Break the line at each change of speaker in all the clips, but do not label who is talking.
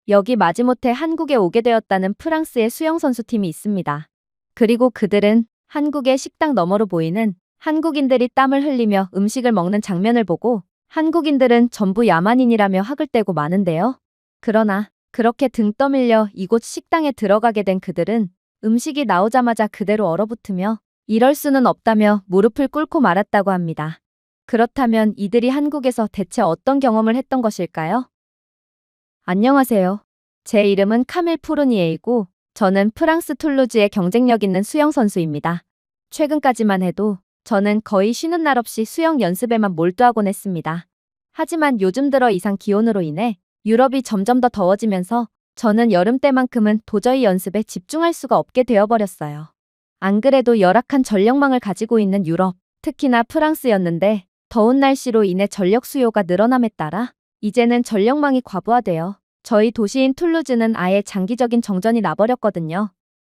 여기 마지못해 한국에 오게 되었다는 프랑스의 수영선수팀이 있습니다. 그리고 그들은 한국의 식당 너머로 보이는 한국인들이 땀을 흘리며 음식을 먹는 장면을 보고 한국인들은 전부 야만인이라며 학을 떼고 마는데요. 그러나 그렇게 등 떠밀려 이곳 식당에 들어가게 된 그들은 음식이 나오자마자 그대로 얼어붙으며 이럴 수는 없다며 무릎을 꿇고 말았다고 합니다. 그렇다면 이들이 한국에서 대체 어떤 경험을 했던 것일까요? 안녕하세요. 제 이름은 카밀 푸르니에이고 저는 프랑스 툴루즈의 경쟁력 있는 수영 선수입니다. 최근까지만 해도 저는 거의 쉬는 날 없이 수영 연습에만 몰두하곤 했습니다. 하지만 요즘 들어 이상 기온으로 인해 유럽이 점점 더 더워지면서 저는 여름 때만큼은 도저히 연습에 집중할 수가 없게 되어버렸어요. 안 그래도 열악한 전력망을 가지고 있는 유럽, 특히나 프랑스였는데 더운 날씨로 인해 전력 수요가 늘어남에 따라 이제는 전력망이 과부하되어 저희 도시인 툴루즈는 아예 장기적인 정전이 나버렸거든요.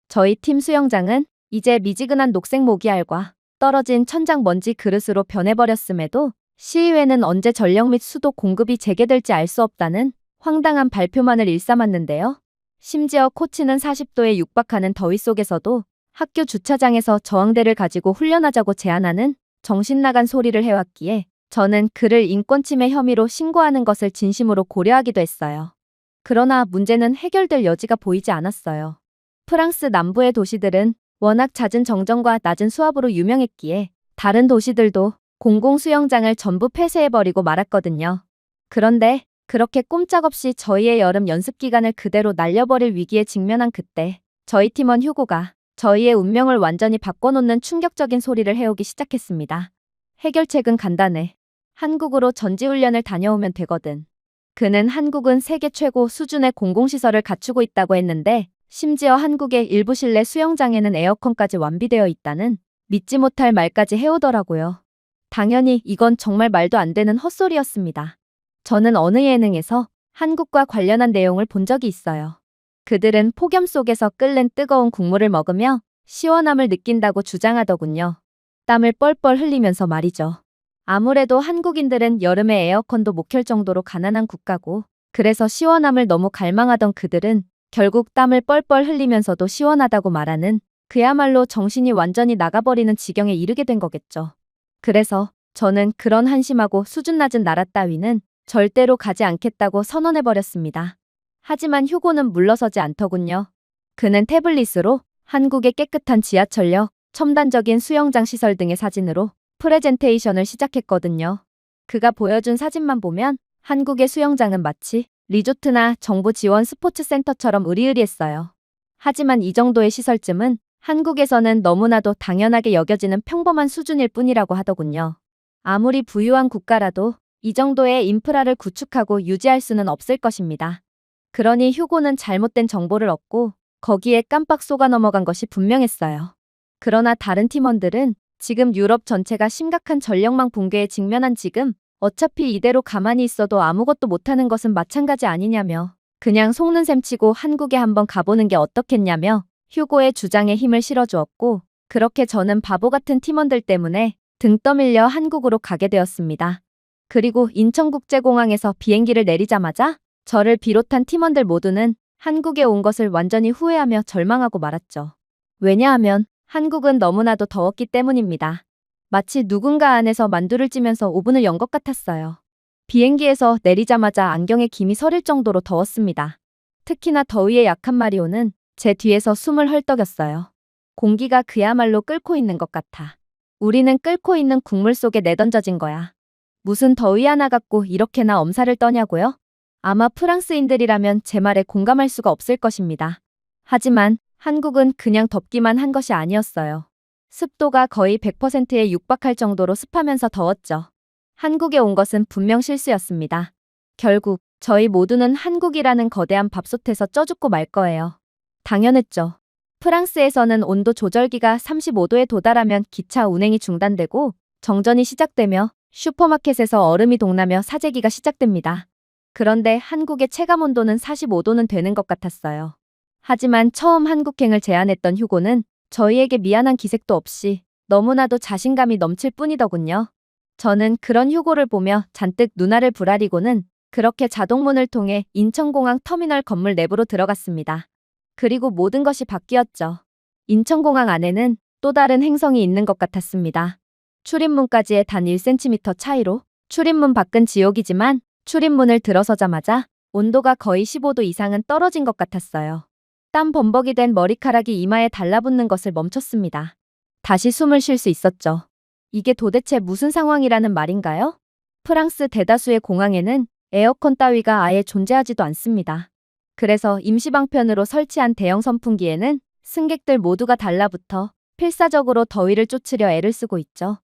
저희 팀 수영장은 이제 미지근한 녹색 모기알과 떨어진 천장 먼지 그릇으로 변해버렸음에도 시의회는 언제 전력 및 수도 공급이 재개될지 알 수 없다는 황당한 발표만을 일삼았는데요. 심지어 코치는 40도에 육박하는 더위 속에서도 학교 주차장에서 저항대를 가지고 훈련하자고 제안하는 정신나간 소리를 해왔기에 저는 그를 인권침해 혐의로 신고하는 것을 진심으로 고려하기도 했어요. 그러나 문제는 해결될 여지가 보이지 않았어요. 프랑스 남부의 도시들은 워낙 잦은 정전과 낮은 수압으로 유명했기에 다른 도시들도 공공수영장을 전부 폐쇄해버리고 말았거든요. 그런데 그렇게 꼼짝없이 저희의 여름 연습 기간을 그대로 날려버릴 위기에 직면한 그때 저희 팀원 휴고가 저희의 운명을 완전히 바꿔놓는 충격적인 소리를 해오기 시작했습니다. 해결책은 간단해. 한국으로 전지훈련을 다녀오면 되거든. 그는 한국은 세계 최고 수준의 공공시설을 갖추고 있다고 했는데 심지어 한국의 일부 실내 수영장에는 에어컨까지 완비되어 있다는 믿지 못할 말까지 해오더라고요. 당연히 이건 정말 말도 안 되는 헛소리였습니다. 저는 어느 예능에서 한국과 관련한 내용을 본 적이 있어요. 그들은 폭염 속에서 끓는 뜨거운 국물을 먹으며 시원함을 느낀다고 주장하더군요. 땀을 뻘뻘 흘리면서 말이죠. 아무래도 한국인들은 여름에 에어컨도 못 켤 정도로 가난한 국가고 그래서 시원함을 너무 갈망하던 그들은 결국 땀을 뻘뻘 흘리면서도 시원하다고 말하는 그야말로 정신이 완전히 나가버리는 지경에 이르게 된 거겠죠. 그래서 저는 그런 한심하고 수준 낮은 나라 따위는 절대로 가지 않겠다고 선언해버렸습니다. 하지만 휴고는 물러서지 않더군요. 그는 태블릿으로 한국의 깨끗한 지하철역, 첨단적인 수영장 시설 등의 사진으로 프레젠테이션을 시작했거든요. 그가 보여준 사진만 보면 한국의 수영장은 마치 리조트나 정부 지원 스포츠 센터처럼 으리으리했어요. 하지만 이 정도의 시설쯤은 한국에서는 너무나도 당연하게 여겨지는 평범한 수준일 뿐이라고 하더군요. 아무리 부유한 국가라도 이 정도의 인프라를 구축하고 유지할 수는 없을 것입니다. 그러니 휴고는 잘못된 정보를 얻고 거기에 깜빡 속아 넘어간 것이 분명했어요. 그러나 다른 팀원들은 지금 유럽 전체가 심각한 전력망 붕괴에 직면한 지금 어차피 이대로 가만히 있어도 아무것도 못하는 것은 마찬가지 아니냐며 그냥 속는 셈 치고 한국에 한번 가보는 게 어떻겠냐며 휴고의 주장에 힘을 실어주었고 그렇게 저는 바보 같은 팀원들 때문에 등 떠밀려 한국으로 가게 되었습니다. 그리고 인천국제공항에서 비행기를 내리자마자 저를 비롯한 팀원들 모두는 한국에 온 것을 완전히 후회하며 절망하고 말았죠. 왜냐하면 한국은 너무나도 더웠기 때문입니다. 마치 누군가 안에서 만두를 찌면서 오븐을 연 것 같았어요. 비행기에서 내리자마자 안경에 김이 서릴 정도로 더웠습니다. 특히나 더위에 약한 마리오는 제 뒤에서 숨을 헐떡였어요. 공기가 그야말로 끓고 있는 것 같아. 우리는 끓고 있는 국물 속에 내던져진 거야. 무슨 더위 하나 갖고 이렇게나 엄살을 떠냐고요? 아마 프랑스인들이라면 제 말에 공감할 수가 없을 것입니다. 하지만 한국은 그냥 덥기만 한 것이 아니었어요. 습도가 거의 100%에 육박할 정도로 습하면서 더웠죠. 한국에 온 것은 분명 실수였습니다. 결국 저희 모두는 한국이라는 거대한 밥솥에서 쪄 죽고 말 거예요. 당연했죠. 프랑스에서는 온도 조절기가 35도에 도달하면 기차 운행이 중단되고 정전이 시작되며 슈퍼마켓에서 얼음이 동나며 사재기가 시작됩니다. 그런데 한국의 체감온도는 45도는 되는 것 같았어요. 하지만 처음 한국행을 제안했던 휴고는 저희에게 미안한 기색도 없이 너무나도 자신감이 넘칠 뿐이더군요. 저는 그런 휴고를 보며 잔뜩 눈알을 부라리고는 그렇게 자동문을 통해 인천공항 터미널 건물 내부로 들어갔습니다. 그리고 모든 것이 바뀌었죠. 인천공항 안에는 또 다른 행성이 있는 것 같았습니다. 출입문까지의 단 1cm 차이로 출입문 밖은 지옥이지만 출입문을 들어서자마자 온도가 거의 15도 이상은 떨어진 것 같았어요. 땀 범벅이 된 머리카락이 이마에 달라붙는 것을 멈췄습니다. 다시 숨을 쉴 수 있었죠. 이게 도대체 무슨 상황이라는 말인가요? 프랑스 대다수의 공항에는 에어컨 따위가 아예 존재하지도 않습니다. 그래서 임시방편으로 설치한 대형 선풍기에는 승객들 모두가 달라붙어 필사적으로 더위를 쫓으려 애를 쓰고 있죠.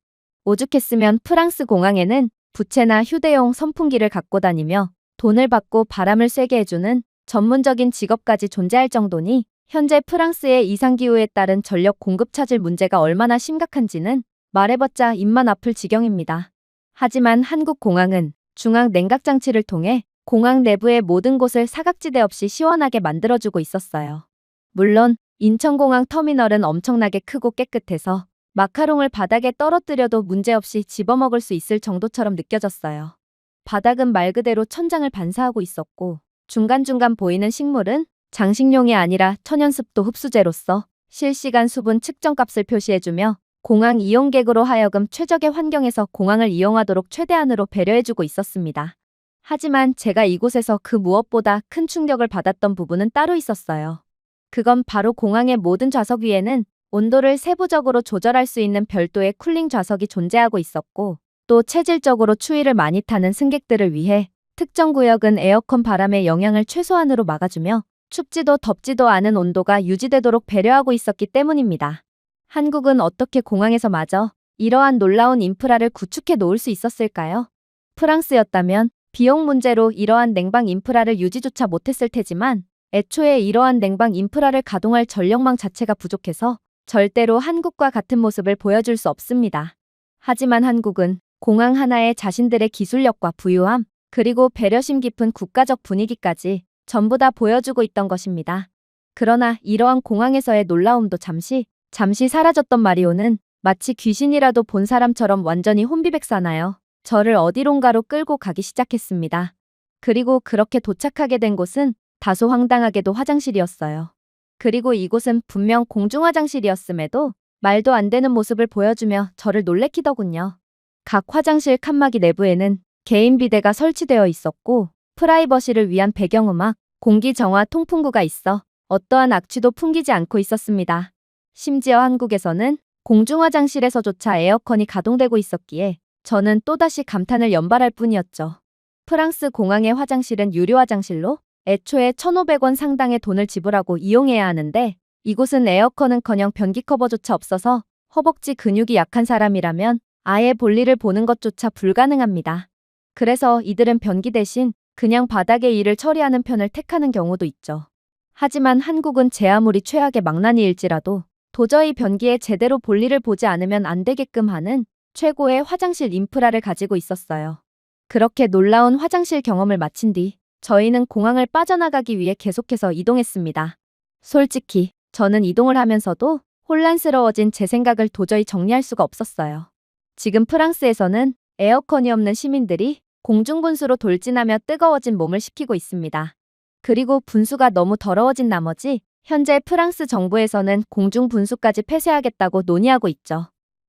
오죽했으면 프랑스 공항에는 부채나 휴대용 선풍기를 갖고 다니며 돈을 받고 바람을 쐬게 해주는 전문적인 직업까지 존재할 정도니 현재 프랑스의 이상기후에 따른 전력 공급 차질 문제가 얼마나 심각한지는 말해봤자 입만 아플 지경입니다. 하지만 한국 공항은 중앙 냉각장치를 통해 공항 내부의 모든 곳을 사각지대 없이 시원하게 만들어주고 있었어요. 물론 인천공항 터미널은 엄청나게 크고 깨끗해서 마카롱을 바닥에 떨어뜨려도 문제없이 집어먹을 수 있을 정도처럼 느껴졌어요. 바닥은 말 그대로 천장을 반사하고 있었고 중간중간 보이는 식물은 장식용이 아니라 천연습도 흡수제로서 실시간 수분 측정값을 표시해주며 공항 이용객으로 하여금 최적의 환경에서 공항을 이용하도록 최대한으로 배려해주고 있었습니다. 하지만 제가 이곳에서 그 무엇보다 큰 충격을 받았던 부분은 따로 있었어요. 그건 바로 공항의 모든 좌석 위에는 온도를 세부적으로 조절할 수 있는 별도의 쿨링 좌석이 존재하고 있었고 또 체질적으로 추위를 많이 타는 승객들을 위해 특정 구역은 에어컨 바람의 영향을 최소한으로 막아주며 춥지도 덥지도 않은 온도가 유지되도록 배려하고 있었기 때문입니다. 한국은 어떻게 공항에서마저 이러한 놀라운 인프라를 구축해 놓을 수 있었을까요? 프랑스였다면 비용 문제로 이러한 냉방 인프라를 유지조차 못했을 테지만 애초에 이러한 냉방 인프라를 가동할 전력망 자체가 부족해서 절대로 한국과 같은 모습을 보여줄 수 없습니다. 하지만 한국은 공항 하나에 자신들의 기술력과 부유함, 그리고 배려심 깊은 국가적 분위기까지 전부 다 보여주고 있던 것입니다. 그러나 이러한 공항에서의 놀라움도 잠시 사라졌던 마리오는 마치 귀신이라도 본 사람처럼 완전히 혼비백산하여 저를 어디론가로 끌고 가기 시작했습니다. 그리고 그렇게 도착하게 된 곳은 다소 황당하게도 화장실이었어요. 그리고 이곳은 분명 공중화장실이었음에도 말도 안 되는 모습을 보여주며 저를 놀래키더군요. 각 화장실 칸막이 내부에는 개인 비데가 설치되어 있었고 프라이버시를 위한 배경음악, 공기 정화 통풍구가 있어 어떠한 악취도 풍기지 않고 있었습니다. 심지어 한국에서는 공중화장실에서조차 에어컨이 가동되고 있었기에 저는 또다시 감탄을 연발할 뿐이었죠. 프랑스 공항의 화장실은 유료 화장실로 애초에 1,500원 상당의 돈을 지불하고 이용해야 하는데 이곳은 에어컨은커녕 변기 커버조차 없어서 허벅지 근육이 약한 사람이라면 아예 볼일을 보는 것조차 불가능합니다. 그래서 이들은 변기 대신 그냥 바닥의 일을 처리하는 편을 택하는 경우도 있죠. 하지만 한국은 제 아무리 최악의 망나니일지라도 도저히 변기에 제대로 볼일을 보지 않으면 안 되게끔 하는 최고의 화장실 인프라를 가지고 있었어요. 그렇게 놀라운 화장실 경험을 마친 뒤 저희는 공항을 빠져나가기 위해 계속해서 이동했습니다. 솔직히 저는 이동을 하면서도 혼란스러워진 제 생각을 도저히 정리할 수가 없었어요. 지금 프랑스에서는 에어컨이 없는 시민들이 공중분수로 돌진하며 뜨거워진 몸을 식히고 있습니다. 그리고 분수가 너무 더러워진 나머지 현재 프랑스 정부에서는 공중분수까지 폐쇄하겠다고 논의하고 있죠.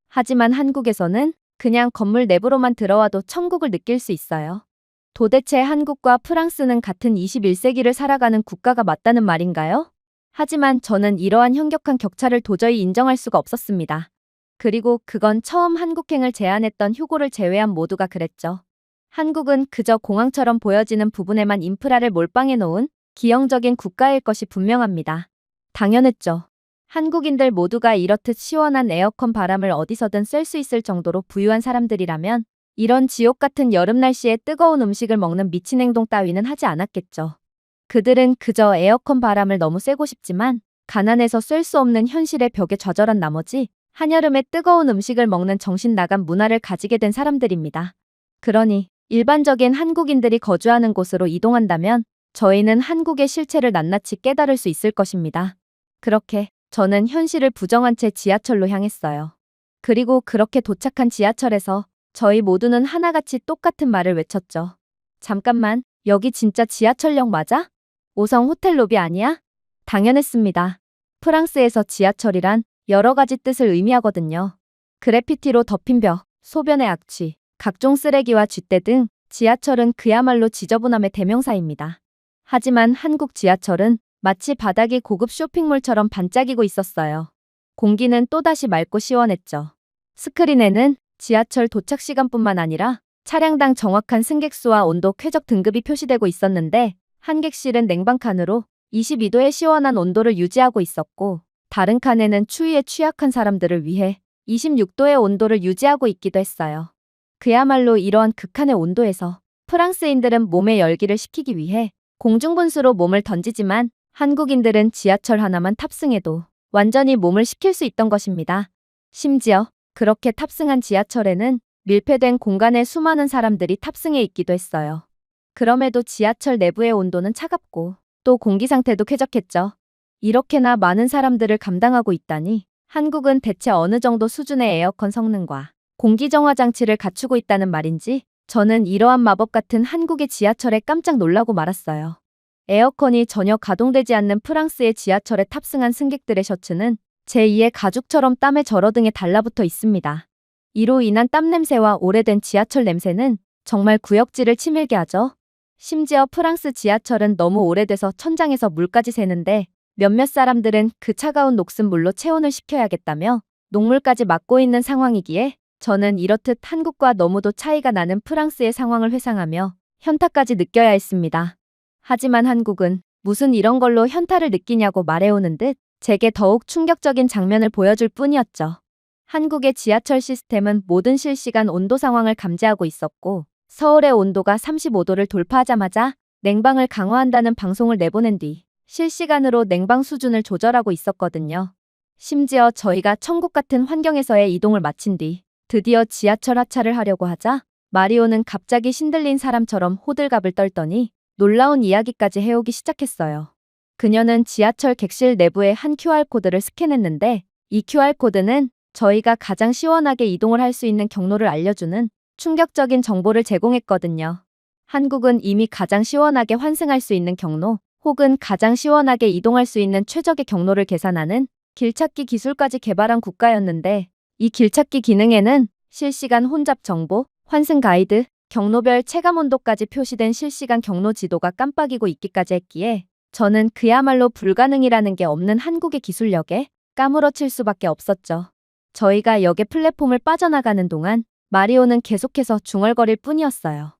하지만 한국에서는 그냥 건물 내부로만 들어와도 천국을 느낄 수 있어요. 도대체 한국과 프랑스는 같은 21세기를 살아가는 국가가 맞다는 말인가요? 하지만 저는 이러한 현격한 격차를 도저히 인정할 수가 없었습니다. 그리고 그건 처음 한국행을 제안했던 휴고를 제외한 모두가 그랬죠. 한국은 그저 공항처럼 보여지는 부분에만 인프라를 몰빵해 놓은 기형적인 국가일 것이 분명합니다. 당연했죠. 한국인들 모두가 이렇듯 시원한 에어컨 바람을 어디서든 쐴 수 있을 정도로 부유한 사람들이라면 이런 지옥 같은 여름 날씨에 뜨거운 음식을 먹는 미친 행동 따위는 하지 않았겠죠. 그들은 그저 에어컨 바람을 너무 쐬고 싶지만 가난해서 쐴 수 없는 현실의 벽에 좌절한 나머지 한여름에 뜨거운 음식을 먹는 정신 나간 문화를 가지게 된 사람들입니다. 그러니 일반적인 한국인들이 거주하는 곳으로 이동한다면 저희는 한국의 실체를 낱낱이 깨달을 수 있을 것입니다. 그렇게 저는 현실을 부정한 채 지하철로 향했어요. 그리고 그렇게 도착한 지하철에서 저희 모두는 하나같이 똑같은 말을 외쳤죠. 잠깐만, 여기 진짜 지하철역 맞아? 5성 호텔 로비 아니야? 당연했습니다. 프랑스에서 지하철이란 여러 가지 뜻을 의미하거든요. 그래피티로 덮인 벽, 소변의 악취, 각종 쓰레기와 쥐떼 등 지하철은 그야말로 지저분함의 대명사입니다. 하지만 한국 지하철은 마치 바닥이 고급 쇼핑몰처럼 반짝이고 있었어요. 공기는 또다시 맑고 시원했죠. 스크린에는 지하철 도착 시간뿐만 아니라 차량당 정확한 승객 수와 온도 쾌적 등급이 표시되고 있었는데 한 객실은 냉방 칸으로 22도의 시원한 온도를 유지하고 있었고 다른 칸에는 추위에 취약한 사람들을 위해 26도의 온도를 유지하고 있기도 했어요. 그야말로 이러한 극한의 온도에서 프랑스인들은 몸의 열기를 식히기 위해 공중분수로 몸을 던지지만 한국인들은 지하철 하나만 탑승해도 완전히 몸을 식힐 수 있던 것입니다. 심지어 그렇게 탑승한 지하철에는 밀폐된 공간에 수많은 사람들이 탑승해 있기도 했어요. 그럼에도 지하철 내부의 온도는 차갑고 또 공기 상태도 쾌적했죠. 이렇게나 많은 사람들을 감당하고 있다니 한국은 대체 어느 정도 수준의 에어컨 성능과 공기 정화 장치를 갖추고 있다는 말인지 저는 이러한 마법 같은 한국의 지하철에 깜짝 놀라고 말았어요. 에어컨이 전혀 가동되지 않는 프랑스의 지하철에 탑승한 승객들의 셔츠는 제2의 가죽처럼 땀에 절어등에 달라붙어 있습니다. 이로 인한 땀 냄새와 오래된 지하철 냄새는 정말 구역질을 치밀게 하죠. 심지어 프랑스 지하철은 너무 오래돼서 천장에서 물까지 새는데 몇몇 사람들은 그 차가운 녹슨 물로 체온을 식혀야겠다며 녹물까지 맡고 있는 상황이기에 저는 이렇듯 한국과 너무도 차이가 나는 프랑스의 상황을 회상하며 현타까지 느껴야 했습니다. 하지만 한국은 무슨 이런 걸로 현타를 느끼냐고 말해오는 듯 제게 더욱 충격적인 장면을 보여줄 뿐이었죠. 한국의 지하철 시스템은 모든 실시간 온도 상황을 감지하고 있었고 서울의 온도가 35도를 돌파하자마자 냉방을 강화한다는 방송을 내보낸 뒤 실시간으로 냉방 수준을 조절하고 있었거든요. 심지어 저희가 천국 같은 환경에서의 이동을 마친 뒤 드디어 지하철 하차를 하려고 하자 마리오는 갑자기 신들린 사람처럼 호들갑을 떨더니 놀라운 이야기까지 해오기 시작했어요. 그녀는 지하철 객실 내부의 한 QR코드를 스캔했는데 이 QR코드는 저희가 가장 시원하게 이동을 할 수 있는 경로를 알려주는 충격적인 정보를 제공했거든요. 한국은 이미 가장 시원하게 환승할 수 있는 경로 혹은 가장 시원하게 이동할 수 있는 최적의 경로를 계산하는 길찾기 기술까지 개발한 국가였는데 이 길찾기 기능에는 실시간 혼잡 정보, 환승 가이드, 경로별 체감 온도까지 표시된 실시간 경로 지도가 깜빡이고 있기까지 했기에 저는 그야말로 불가능이라는 게 없는 한국의 기술력에 까무러칠 수밖에 없었죠. 저희가 역의 플랫폼을 빠져나가는 동안 마리오는 계속해서 중얼거릴 뿐이었어요.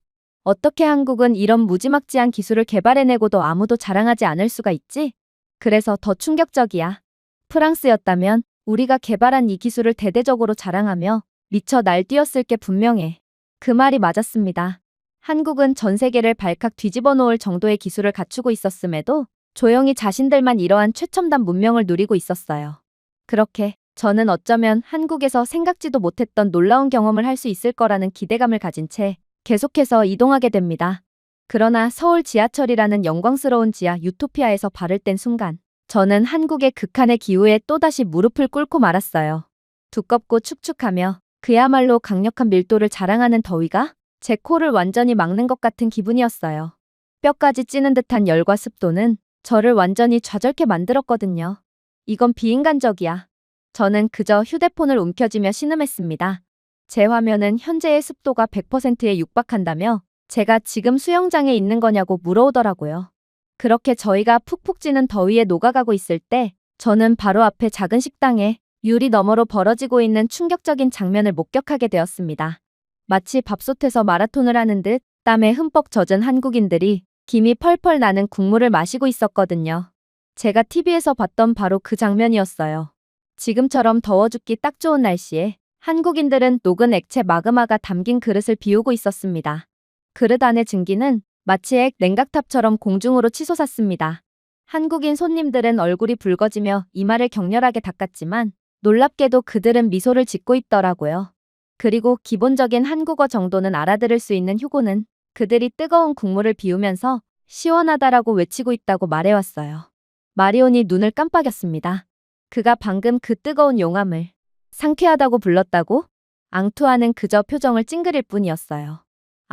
어떻게 한국은 이런 무지막지한 기술을 개발해내고도 아무도 자랑하지 않을 수가 있지? 그래서 더 충격적이야. 프랑스였다면 우리가 개발한 이 기술을 대대적으로 자랑하며 미쳐 날뛰었을 게 분명해. 그 말이 맞았습니다. 한국은 전 세계를 발칵 뒤집어 놓을 정도의 기술을 갖추고 있었음에도 조용히 자신들만 이러한 최첨단 문명을 누리고 있었어요. 그렇게 저는 어쩌면 한국에서 생각지도 못했던 놀라운 경험을 할 수 있을 거라는 기대감을 가진 채 계속해서 이동하게 됩니다. 그러나 서울 지하철이라는 영광스러운 지하 유토피아에서 발을 뗀 순간 저는 한국의 극한의 기후에 또다시 무릎을 꿇고 말았어요. 두껍고 축축하며 그야말로 강력한 밀도를 자랑하는 더위가 제 코를 완전히 막는 것 같은 기분이었어요. 뼈까지 찌는 듯한 열과 습도는 저를 완전히 좌절케 만들었거든요. 이건 비인간적이야. 저는 그저 휴대폰을 움켜쥐며 신음했습니다. 제 화면은 현재의 습도가 100%에 육박한다며 제가 지금 수영장에 있는 거냐고 물어오더라고요. 그렇게 저희가 푹푹 찌는 더위에 녹아가고 있을 때 저는 바로 앞에 작은 식당에 유리 너머로 벌어지고 있는 충격적인 장면을 목격하게 되었습니다. 마치 밥솥에서 마라톤을 하는 듯 땀에 흠뻑 젖은 한국인들이 김이 펄펄 나는 국물을 마시고 있었거든요. 제가 TV에서 봤던 바로 그 장면이었어요. 지금처럼 더워 죽기 딱 좋은 날씨에 한국인들은 녹은 액체 마그마가 담긴 그릇을 비우고 있었습니다. 그릇 안의 증기는 마치 핵 냉각탑처럼 공중으로 치솟았습니다. 한국인 손님들은 얼굴이 붉어지며 이마를 격렬하게 닦았지만 놀랍게도 그들은 미소를 짓고 있더라고요. 그리고 기본적인 한국어 정도는 알아들을 수 있는 휴고는 그들이 뜨거운 국물을 비우면서 시원하다라고 외치고 있다고 말해왔어요. 마리온이 눈을 깜빡였습니다. 그가 방금 그 뜨거운 용암을 상쾌하다고 불렀다고? 앙투아는 그저 표정을 찡그릴 뿐이었어요.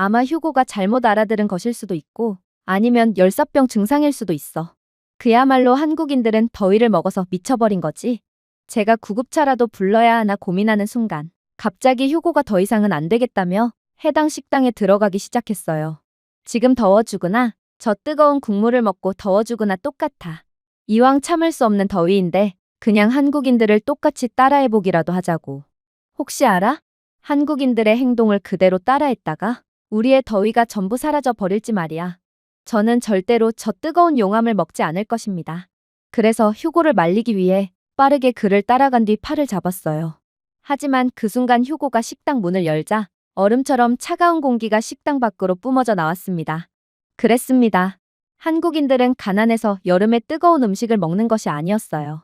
아마 휴고가 잘못 알아들은 것일 수도 있고 아니면 열사병 증상일 수도 있어. 그야말로 한국인들은 더위를 먹어서 미쳐버린 거지. 제가 구급차라도 불러야 하나 고민하는 순간 갑자기 휴고가 더 이상은 안 되겠다며 해당 식당에 들어가기 시작했어요. 지금 더워 죽으나 저 뜨거운 국물을 먹고 더워 죽으나 똑같아. 이왕 참을 수 없는 더위인데 그냥 한국인들을 똑같이 따라해보기라도 하자고. 혹시 알아? 한국인들의 행동을 그대로 따라했다가 우리의 더위가 전부 사라져 버릴지 말이야. 저는 절대로 저 뜨거운 용암을 먹지 않을 것입니다. 그래서 휴고를 말리기 위해 빠르게 그를 따라간 뒤 팔을 잡았어요. 하지만 그 순간 휴고가 식당 문을 열자 얼음처럼 차가운 공기가 식당 밖으로 뿜어져 나왔습니다. 그랬습니다. 한국인들은 가난해서 여름에 뜨거운 음식을 먹는 것이 아니었어요.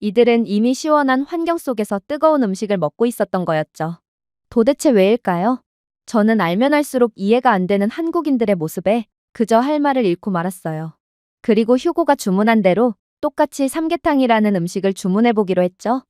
이들은 이미 시원한 환경 속에서 뜨거운 음식을 먹고 있었던 거였죠. 도대체 왜일까요? 저는 알면 알수록 이해가 안 되는 한국인들의 모습에 그저 할 말을 잃고 말았어요. 그리고 휴고가 주문한 대로 똑같이 삼계탕이라는 음식을 주문해보기로 했죠.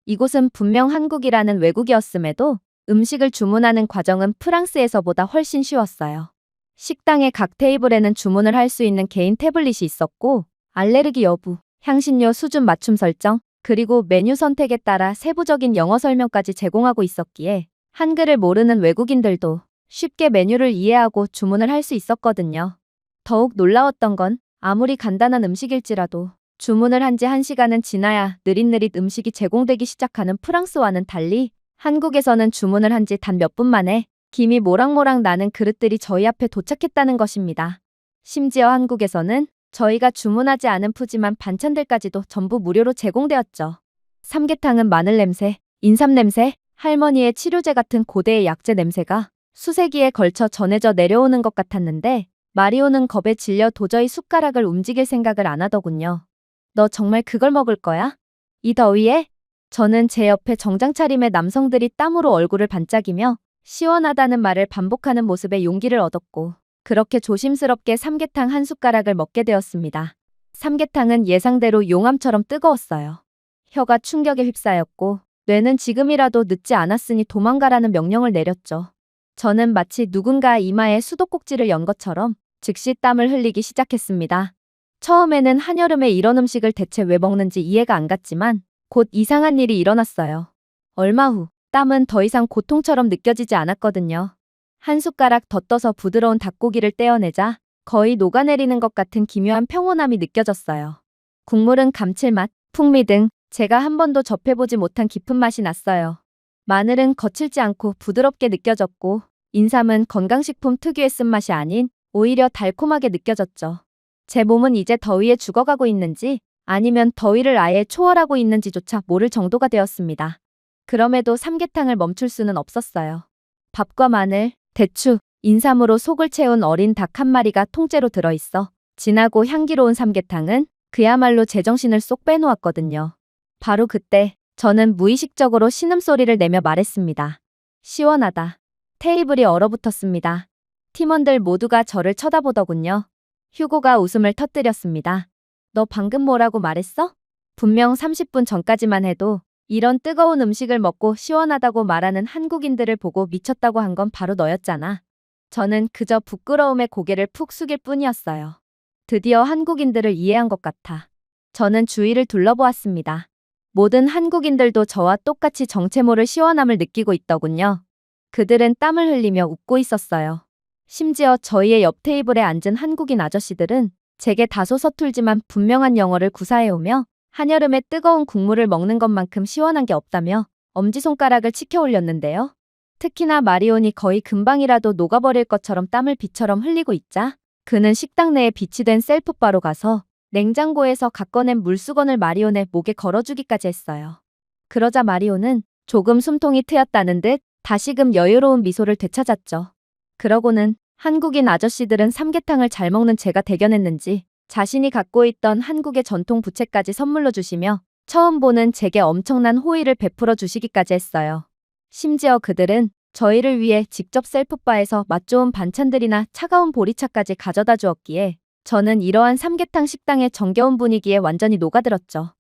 이곳은 분명 한국이라는 외국이었음에도 음식을 주문하는 과정은 프랑스에서보다 훨씬 쉬웠어요. 식당의 각 테이블에는 주문을 할 수 있는 개인 태블릿이 있었고 알레르기 여부, 향신료 수준 맞춤 설정, 그리고 메뉴 선택에 따라 세부적인 영어 설명까지 제공하고 있었기에 한글을 모르는 외국인들도 쉽게 메뉴를 이해하고 주문을 할 수 있었거든요. 더욱 놀라웠던 건 아무리 간단한 음식일지라도 주문을 한 지 1시간은 지나야 느릿느릿 음식이 제공되기 시작하는 프랑스와는 달리 한국에서는 주문을 한 지 단 몇 분 만에 김이 모락모락 나는 그릇들이 저희 앞에 도착했다는 것입니다. 심지어 한국에서는 저희가 주문하지 않은 푸짐한 반찬들까지도 전부 무료로 제공되었죠. 삼계탕은 마늘 냄새, 인삼 냄새, 할머니의 치료제 같은 고대의 약재 냄새가 수세기에 걸쳐 전해져 내려오는 것 같았는데 마리오는 겁에 질려 도저히 숟가락을 움직일 생각을 안 하더군요. 너 정말 그걸 먹을 거야? 이 더위에? 저는 제 옆에 정장 차림의 남성들이 땀으로 얼굴을 반짝이며 시원하다는 말을 반복하는 모습에 용기를 얻었고 그렇게 조심스럽게 삼계탕 한 숟가락을 먹게 되었습니다. 삼계탕은 예상대로 용암처럼 뜨거웠어요. 혀가 충격에 휩싸였고 뇌는 지금이라도 늦지 않았으니 도망가라는 명령을 내렸죠. 저는 마치 누군가 이마에 수도꼭지를 연 것처럼 즉시 땀을 흘리기 시작했습니다. 처음에는 한여름에 이런 음식을 대체 왜 먹는지 이해가 안 갔지만 곧 이상한 일이 일어났어요. 얼마 후 땀은 더 이상 고통처럼 느껴지지 않았거든요. 한 숟가락 더 떠서 부드러운 닭고기를 떼어내자 거의 녹아내리는 것 같은 기묘한 평온함이 느껴졌어요. 국물은 감칠맛, 풍미 등 제가 한 번도 접해보지 못한 깊은 맛이 났어요. 마늘은 거칠지 않고 부드럽게 느껴졌고 인삼은 건강식품 특유의 쓴맛이 아닌 오히려 달콤하게 느껴졌죠. 제 몸은 이제 더위에 죽어가고 있는지 아니면 더위를 아예 초월하고 있는지조차 모를 정도가 되었습니다. 그럼에도 삼계탕을 멈출 수는 없었어요. 밥과 마늘, 대추, 인삼으로 속을 채운 어린 닭 한 마리가 통째로 들어있어 진하고 향기로운 삼계탕은 그야말로 제정신을 쏙 빼놓았거든요. 바로 그때 저는 무의식적으로 신음소리를 내며 말했습니다. 시원하다. 테이블이 얼어붙었습니다. 팀원들 모두가 저를 쳐다보더군요. 휴고가 웃음을 터뜨렸습니다. 너 방금 뭐라고 말했어? 분명 30분 전까지만 해도 이런 뜨거운 음식을 먹고 시원하다고 말하는 한국인들을 보고 미쳤다고 한 건 바로 너였잖아. 저는 그저 부끄러움에 고개를 푹 숙일 뿐이었어요. 드디어 한국인들을 이해한 것 같아. 저는 주위를 둘러보았습니다. 모든 한국인들도 저와 똑같이 정체 모를 시원함을 느끼고 있더군요. 그들은 땀을 흘리며 웃고 있었어요. 심지어 저희의 옆 테이블에 앉은 한국인 아저씨들은 제게 다소 서툴지만 분명한 영어를 구사해오며 한여름에 뜨거운 국물을 먹는 것만큼 시원한 게 없다며 엄지손가락을 치켜 올렸는데요. 특히나 마리온이 거의 금방이라도 녹아버릴 것처럼 땀을 비처럼 흘리고 있자 그는 식당 내에 비치된 셀프바로 가서 냉장고에서 갖꺼낸 물수건을 마리온의 목에 걸어주기까지 했어요. 그러자 마리온은 조금 숨통이 트였다는 듯 다시금 여유로운 미소를 되찾았죠. 그러고는 한국인 아저씨들은 삼계탕을 잘 먹는 제가 대견했는지 자신이 갖고 있던 한국의 전통 부채까지 선물로 주시며 처음 보는 제게 엄청난 호의를 베풀어 주시기까지 했어요. 심지어 그들은 저희를 위해 직접 셀프바에서 맛 좋은 반찬들이나 차가운 보리차까지 가져다 주었기에 저는 이러한 삼계탕 식당의 정겨운 분위기에 완전히 녹아들었죠.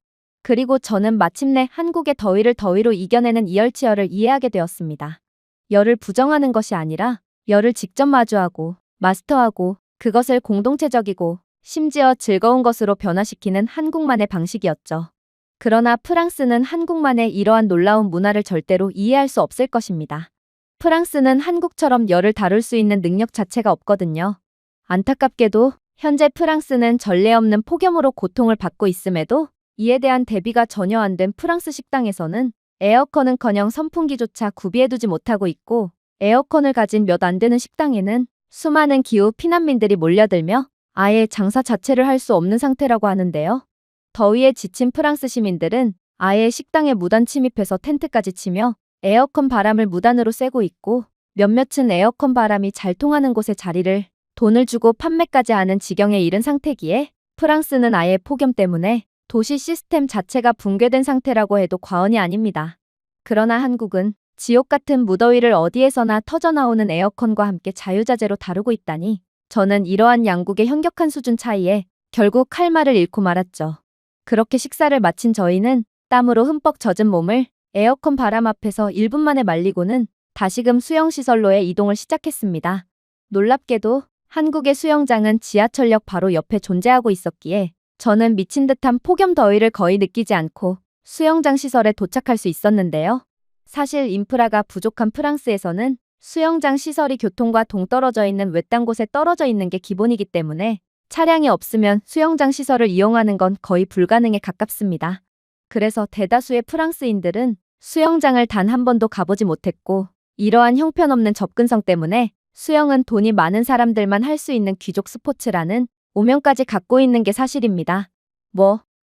그리고 저는 마침내 한국의 더위를 더위로 이겨내는 이열치열을 이해하게 되었습니다. 열을 부정하는 것이 아니라 열을 직접 마주하고 마스터하고 그것을 공동체적이고 심지어 즐거운 것으로 변화시키는 한국만의 방식이었죠. 그러나 프랑스는 한국만의 이러한 놀라운 문화를 절대로 이해할 수 없을 것입니다. 프랑스는 한국처럼 열을 다룰 수 있는 능력 자체가 없거든요. 안타깝게도 현재 프랑스는 전례 없는 폭염으로 고통을 받고 있음에도 이에 대한 대비가 전혀 안 된 프랑스 식당에서는 에어컨은커녕 선풍기조차 구비해두지 못하고 있고, 에어컨을 가진 몇 안 되는 식당에는 수많은 기후 피난민들이 몰려들며 아예 장사 자체를 할 수 없는 상태라고 하는데요. 더위에 지친 프랑스 시민들은 아예 식당에 무단 침입해서 텐트까지 치며 에어컨 바람을 무단으로 쐬고 있고, 몇몇은 에어컨 바람이 잘 통하는 곳에 자리를 돈을 주고 판매까지 하는 지경에 이른 상태기에 프랑스는 아예 폭염 때문에 도시 시스템 자체가 붕괴된 상태라고 해도 과언이 아닙니다. 그러나 한국은 지옥 같은 무더위를 어디에서나 터져나오는 에어컨과 함께 자유자재로 다루고 있다니, 저는 이러한 양국의 현격한 수준 차이에 결국 할 말을 잃고 말았죠. 그렇게 식사를 마친 저희는 땀으로 흠뻑 젖은 몸을 에어컨 바람 앞에서 1분 만에 말리고는 다시금 수영시설로의 이동을 시작했습니다. 놀랍게도 한국의 수영장은 지하철역 바로 옆에 존재하고 있었기에 저는 미친 듯한 폭염 더위를 거의 느끼지 않고 수영장 시설에 도착할 수 있었는데요. 사실 인프라가 부족한 프랑스에서는 수영장 시설이 교통과 동떨어져 있는 외딴 곳에 떨어져 있는 게 기본이기 때문에 차량이 없으면 수영장 시설을 이용하는 건 거의 불가능에 가깝습니다. 그래서 대다수의 프랑스인들은 수영장을 단 한 번도 가보지 못했고, 이러한 형편없는 접근성 때문에 수영은 돈이 많은 사람들만 할 수 있는 귀족 스포츠라는 오명까지 갖고 있는 게 사실입니다.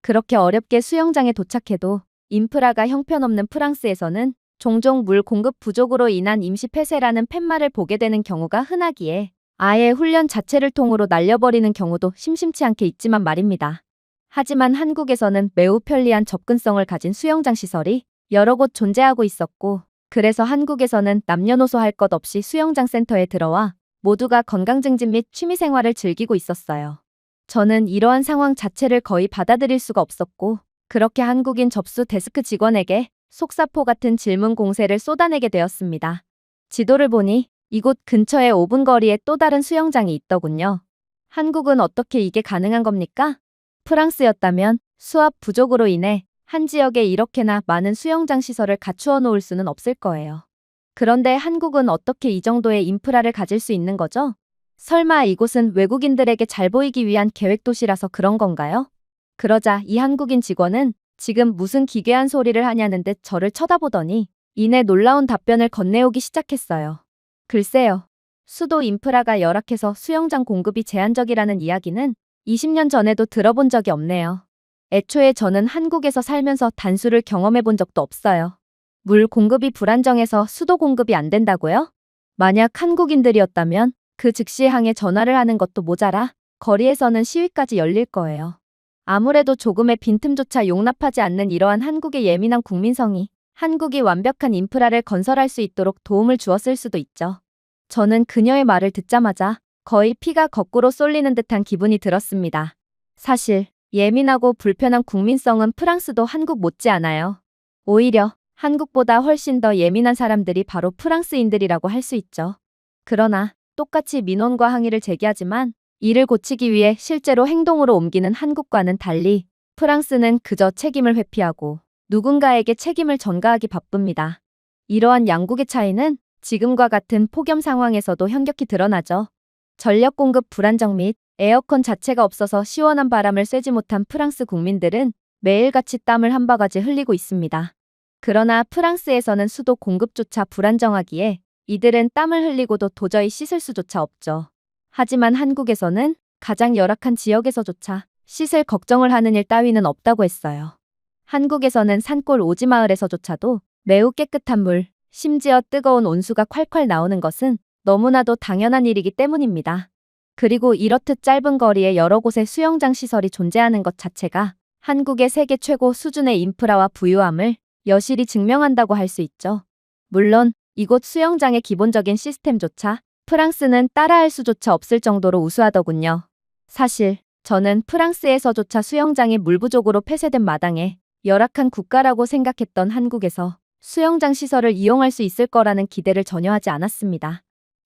그렇게 어렵게 수영장에 도착해도 인프라가 형편없는 프랑스에서는 종종 물 공급 부족으로 인한 임시 폐쇄라는 팻말을 보게 되는 경우가 흔하기에 아예 훈련 자체를 통으로 날려버리는 경우도 심심치 않게 있지만 말입니다. 하지만 한국에서는 매우 편리한 접근성을 가진 수영장 시설이 여러 곳 존재하고 있었고, 그래서 한국에서는 남녀노소 할 것 없이 수영장 센터에 들어와 모두가 건강 증진 및 취미생활을 즐기고 있었어요. 저는 이러한 상황 자체를 거의 받아들일 수가 없었고, 그렇게 한국인 접수 데스크 직원에게 속사포 같은 질문 공세를 쏟아내게 되었습니다. 지도를 보니 이곳 근처에 5분 거리에 또 다른 수영장이 있더군요. 한국은 어떻게 이게 가능한 겁니까? 프랑스였다면 수압 부족으로 인해 한 지역에 이렇게나 많은 수영장 시설을 갖추어 놓을 수는 없을 거예요. 그런데 한국은 어떻게 이 정도의 인프라를 가질 수 있는 거죠? 설마 이곳은 외국인들에게 잘 보이기 위한 계획도시라서 그런 건가요? 그러자 이 한국인 직원은 지금 무슨 기괴한 소리를 하냐는 듯 저를 쳐다보더니 이내 놀라운 답변을 건네오기 시작했어요. 글쎄요. 수도 인프라가 열악해서 수영장 공급이 제한적이라는 이야기는 20년 전에도 들어본 적이 없네요. 애초에 저는 한국에서 살면서 단수를 경험해 본 적도 없어요. 물 공급이 불안정해서 수도 공급이 안 된다고요? 만약 한국인들이었다면 그 즉시 항에 전화를 하는 것도 모자라 거리에서는 시위까지 열릴 거예요. 아무래도 조금의 빈틈조차 용납하지 않는 이러한 한국의 예민한 국민성이 한국이 완벽한 인프라를 건설할 수 있도록 도움을 주었을 수도 있죠. 저는 그녀의 말을 듣자마자 거의 피가 거꾸로 쏠리는 듯한 기분이 들었습니다. 사실 예민하고 불편한 국민성은 프랑스도 한국 못지않아요. 오히려 한국보다 훨씬 더 예민한 사람들이 바로 프랑스인들이라고 할 수 있죠. 그러나 똑같이 민원과 항의를 제기하지만 이를 고치기 위해 실제로 행동으로 옮기는 한국과는 달리 프랑스는 그저 책임을 회피하고 누군가에게 책임을 전가하기 바쁩니다. 이러한 양국의 차이는 지금과 같은 폭염 상황에서도 현격히 드러나죠. 전력 공급 불안정 및 에어컨 자체가 없어서 시원한 바람을 쐬지 못한 프랑스 국민들은 매일같이 땀을 한 바가지 흘리고 있습니다. 그러나 프랑스에서는 수도 공급조차 불안정하기에 이들은 땀을 흘리고도 도저히 씻을 수조차 없죠. 하지만 한국에서는 가장 열악한 지역에서조차 씻을 걱정을 하는 일 따위는 없다고 했어요. 한국에서는 산골 오지마을에서조차도 매우 깨끗한 물, 심지어 뜨거운 온수가 콸콸 나오는 것은 너무나도 당연한 일이기 때문입니다. 그리고 이렇듯 짧은 거리에 여러 곳의 수영장 시설이 존재하는 것 자체가 한국의 세계 최고 수준의 인프라와 부유함을 여실히 증명한다고 할 수 있죠. 물론 이곳 수영장의 기본적인 시스템조차 프랑스는 따라할 수조차 없을 정도로 우수하더군요. 사실 저는 프랑스에서조차 수영장이 물 부족으로 폐쇄된 마당에 열악한 국가라고 생각했던 한국에서 수영장 시설을 이용할 수 있을 거라는 기대를 전혀 하지 않았습니다.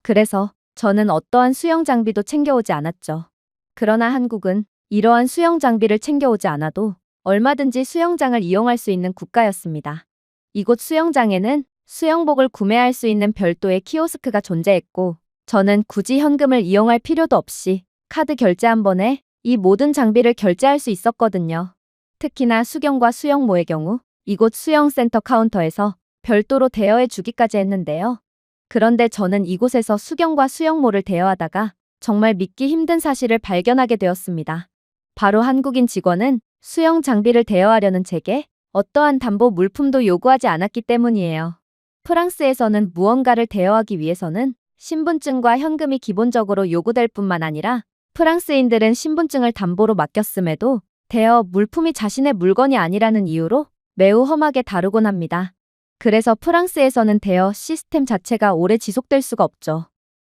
그래서 저는 어떠한 수영 장비도 챙겨오지 않았죠. 그러나 한국은 이러한 수영 장비를 챙겨오지 않아도 얼마든지 수영장을 이용할 수 있는 국가였습니다. 이곳 수영장에는 수영복을 구매할 수 있는 별도의 키오스크가 존재했고, 저는 굳이 현금을 이용할 필요도 없이 카드 결제 한 번에 이 모든 장비를 결제할 수 있었거든요. 특히나 수경과 수영모의 경우 이곳 수영센터 카운터에서 별도로 대여해 주기까지 했는데요. 그런데 저는 이곳에서 수경과 수영모를 대여하다가 정말 믿기 힘든 사실을 발견하게 되었습니다. 바로 한국인 직원은 수영 장비를 대여하려는 제게 어떠한 담보 물품도 요구하지 않았기 때문이에요. 프랑스에서는 무언가를 대여하기 위해서는 신분증과 현금이 기본적으로 요구될 뿐만 아니라 프랑스인들은 신분증을 담보로 맡겼음에도 대여 물품이 자신의 물건이 아니라는 이유로 매우 험하게 다루곤 합니다. 그래서 프랑스에서는 대여 시스템 자체가 오래 지속될 수가 없죠.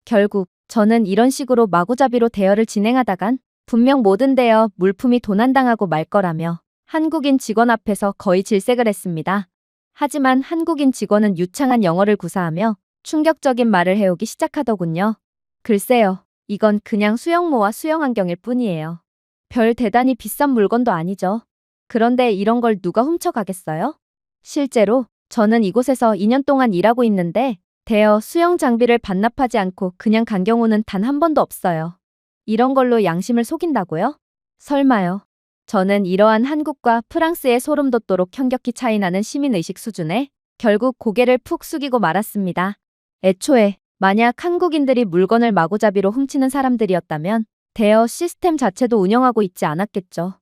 결국 저는 이런 식으로 마구잡이로 대여를 진행하다간 분명 모든 대여 물품이 도난당하고 말 거라며 한국인 직원 앞에서 거의 질색을 했습니다. 하지만 한국인 직원은 유창한 영어를 구사하며 충격적인 말을 해오기 시작하더군요. 글쎄요, 이건 그냥 수영모와 수영안경일 뿐이에요. 별 대단히 비싼 물건도 아니죠. 그런데 이런 걸 누가 훔쳐가겠어요? 실제로 저는 이곳에서 2년 동안 일하고 있는데 대여 수영 장비를 반납하지 않고 그냥 간 경우는 단 한 번도 없어요. 이런 걸로 양심을 속인다고요? 설마요. 저는 이러한 한국과 프랑스의 소름 돋도록 현격히 차이나는 시민의식 수준에 결국 고개를 푹 숙이고 말았습니다. 애초에 만약 한국인들이 물건을 마구잡이로 훔치는 사람들이었다면 대여 시스템 자체도 운영하고 있지 않았겠죠.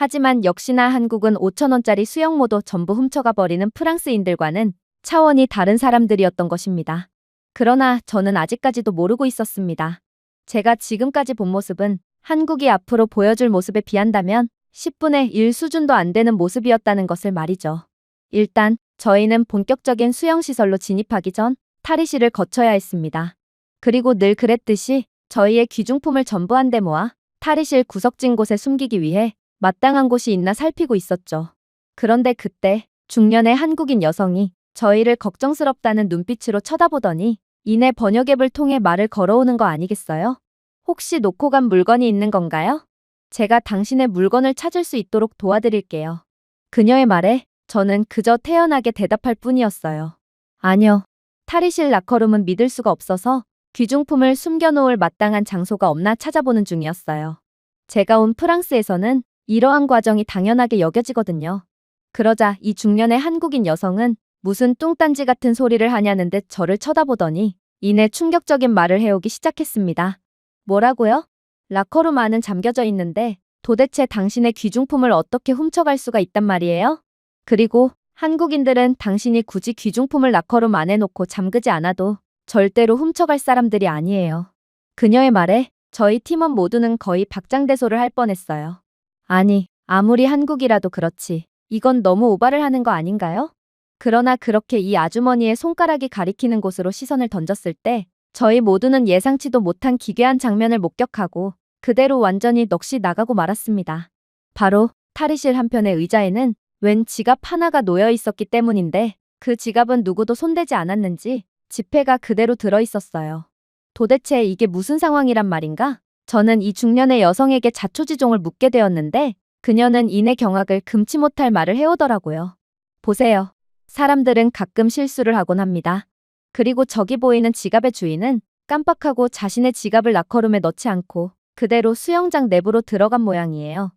하지만 역시나 한국은 5,000원짜리 수영모도 전부 훔쳐가 버리는 프랑스인들과는 차원이 다른 사람들이었던 것입니다. 그러나 저는 아직까지도 모르고 있었습니다. 제가 지금까지 본 모습은 한국이 앞으로 보여줄 모습에 비한다면 10분의 1 수준도 안 되는 모습이었다는 것을 말이죠. 일단 저희는 본격적인 수영시설로 진입하기 전 탈의실을 거쳐야 했습니다. 그리고 늘 그랬듯이 저희의 귀중품을 전부 한데 모아 탈의실 구석진 곳에 숨기기 위해 마땅한 곳이 있나 살피고 있었죠. 그런데 그때 중년의 한국인 여성이 저희를 걱정스럽다는 눈빛으로 쳐다보더니 이내 번역앱을 통해 말을 걸어오는 거 아니겠어요? 혹시 놓고 간 물건이 있는 건가요? 제가 당신의 물건을 찾을 수 있도록 도와드릴게요. 그녀의 말에 저는 그저 태연하게 대답할 뿐이었어요. 아니요. 탈의실 라커룸은 믿을 수가 없어서 귀중품을 숨겨놓을 마땅한 장소가 없나 찾아보는 중이었어요. 제가 온 프랑스에서는 이러한 과정이 당연하게 여겨지거든요. 그러자 이 중년의 한국인 여성은 무슨 뚱딴지 같은 소리를 하냐는 듯 저를 쳐다보더니 이내 충격적인 말을 해오기 시작했습니다. 뭐라고요? 라커룸 안은 잠겨져 있는데 도대체 당신의 귀중품을 어떻게 훔쳐갈 수가 있단 말이에요? 그리고 한국인들은 당신이 굳이 귀중품을 라커룸 안에 놓고 잠그지 않아도 절대로 훔쳐갈 사람들이 아니에요. 그녀의 말에 저희 팀원 모두는 거의 박장대소를 할 뻔했어요. 아니, 아무리 한국이라도 그렇지. 이건 너무 오바를 하는 거 아닌가요? 그러나 그렇게 이 아주머니의 손가락이 가리키는 곳으로 시선을 던졌을 때 저희 모두는 예상치도 못한 기괴한 장면을 목격하고 그대로 완전히 넋이 나가고 말았습니다. 바로 탈의실 한편의 의자에는 웬 지갑 하나가 놓여 있었기 때문인데 그 지갑은 누구도 손대지 않았는지 지폐가 그대로 들어 있었어요. 도대체 이게 무슨 상황이란 말인가? 저는 이 중년의 여성에게 자초지종을 묻게 되었는데 그녀는 이내 경악을 금치 못할 말을 해오더라고요. 보세요. 사람들은 가끔 실수를 하곤 합니다. 그리고 저기 보이는 지갑의 주인은 깜빡하고 자신의 지갑을 라커룸에 넣지 않고 그대로 수영장 내부로 들어간 모양이에요.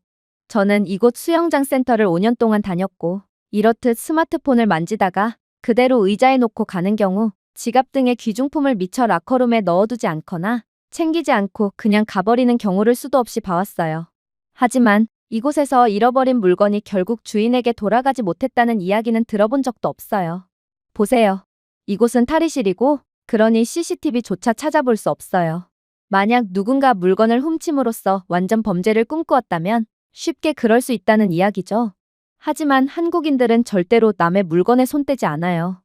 저는 이곳 수영장 센터를 5년 동안 다녔고 이렇듯 스마트폰을 만지다가 그대로 의자에 놓고 가는 경우 지갑 등의 귀중품을 미처 라커룸에 넣어두지 않거나 챙기지 않고 그냥 가버리는 경우를 수도 없이 봐왔어요. 하지만 이곳에서 잃어버린 물건이 결국 주인에게 돌아가지 못했다는 이야기는 들어본 적도 없어요. 보세요. 이곳은 탈의실이고 그러니 CCTV조차 찾아볼 수 없어요. 만약 누군가 물건을 훔침으로써 완전 범죄를 꿈꾸었다면 쉽게 그럴 수 있다는 이야기죠. 하지만 한국인들은 절대로 남의 물건에 손대지 않아요.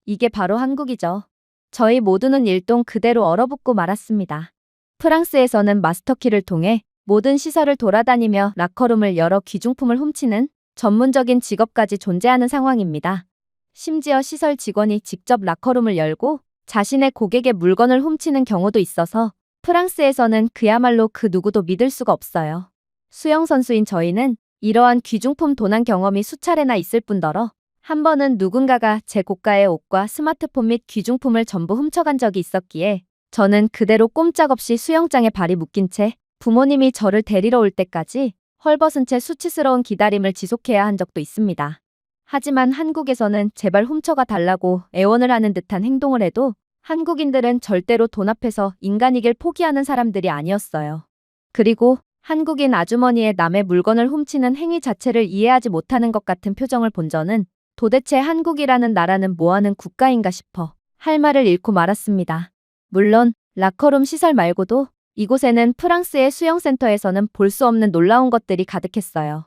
이게 바로 한국이죠. 저희 모두는 일동 그대로 얼어붙고 말았습니다. 프랑스에서는 마스터키를 통해 모든 시설을 돌아다니며 라커룸을 열어 귀중품을 훔치는 전문적인 직업까지 존재하는 상황입니다. 심지어 시설 직원이 직접 라커룸을 열고 자신의 고객의 물건을 훔치는 경우도 있어서 프랑스에서는 그야말로 그 누구도 믿을 수가 없어요. 수영선수인 저희는 이러한 귀중품 도난 경험이 수차례나 있을 뿐더러 한 번은 누군가가 제 고가의 옷과 스마트폰 및 귀중품을 전부 훔쳐간 적이 있었기에 저는 그대로 꼼짝없이 수영장에 발이 묶인 채 부모님이 저를 데리러 올 때까지 헐벗은 채 수치스러운 기다림을 지속해야 한 적도 있습니다. 하지만 한국에서는 제발 훔쳐가 달라고 애원을 하는 듯한 행동을 해도 한국인들은 절대로 돈 앞에서 인간이길 포기하는 사람들이 아니었어요. 그리고 한국인 아주머니의 남의 물건을 훔치는 행위 자체를 이해하지 못하는 것 같은 표정을 본 저는 도대체 한국이라는 나라는 뭐하는 국가인가 싶어 할 말을 잃고 말았습니다. 물론 라커룸 시설 말고도 이곳에는 프랑스의 수영센터에서는 볼 수 없는 놀라운 것들이 가득했어요.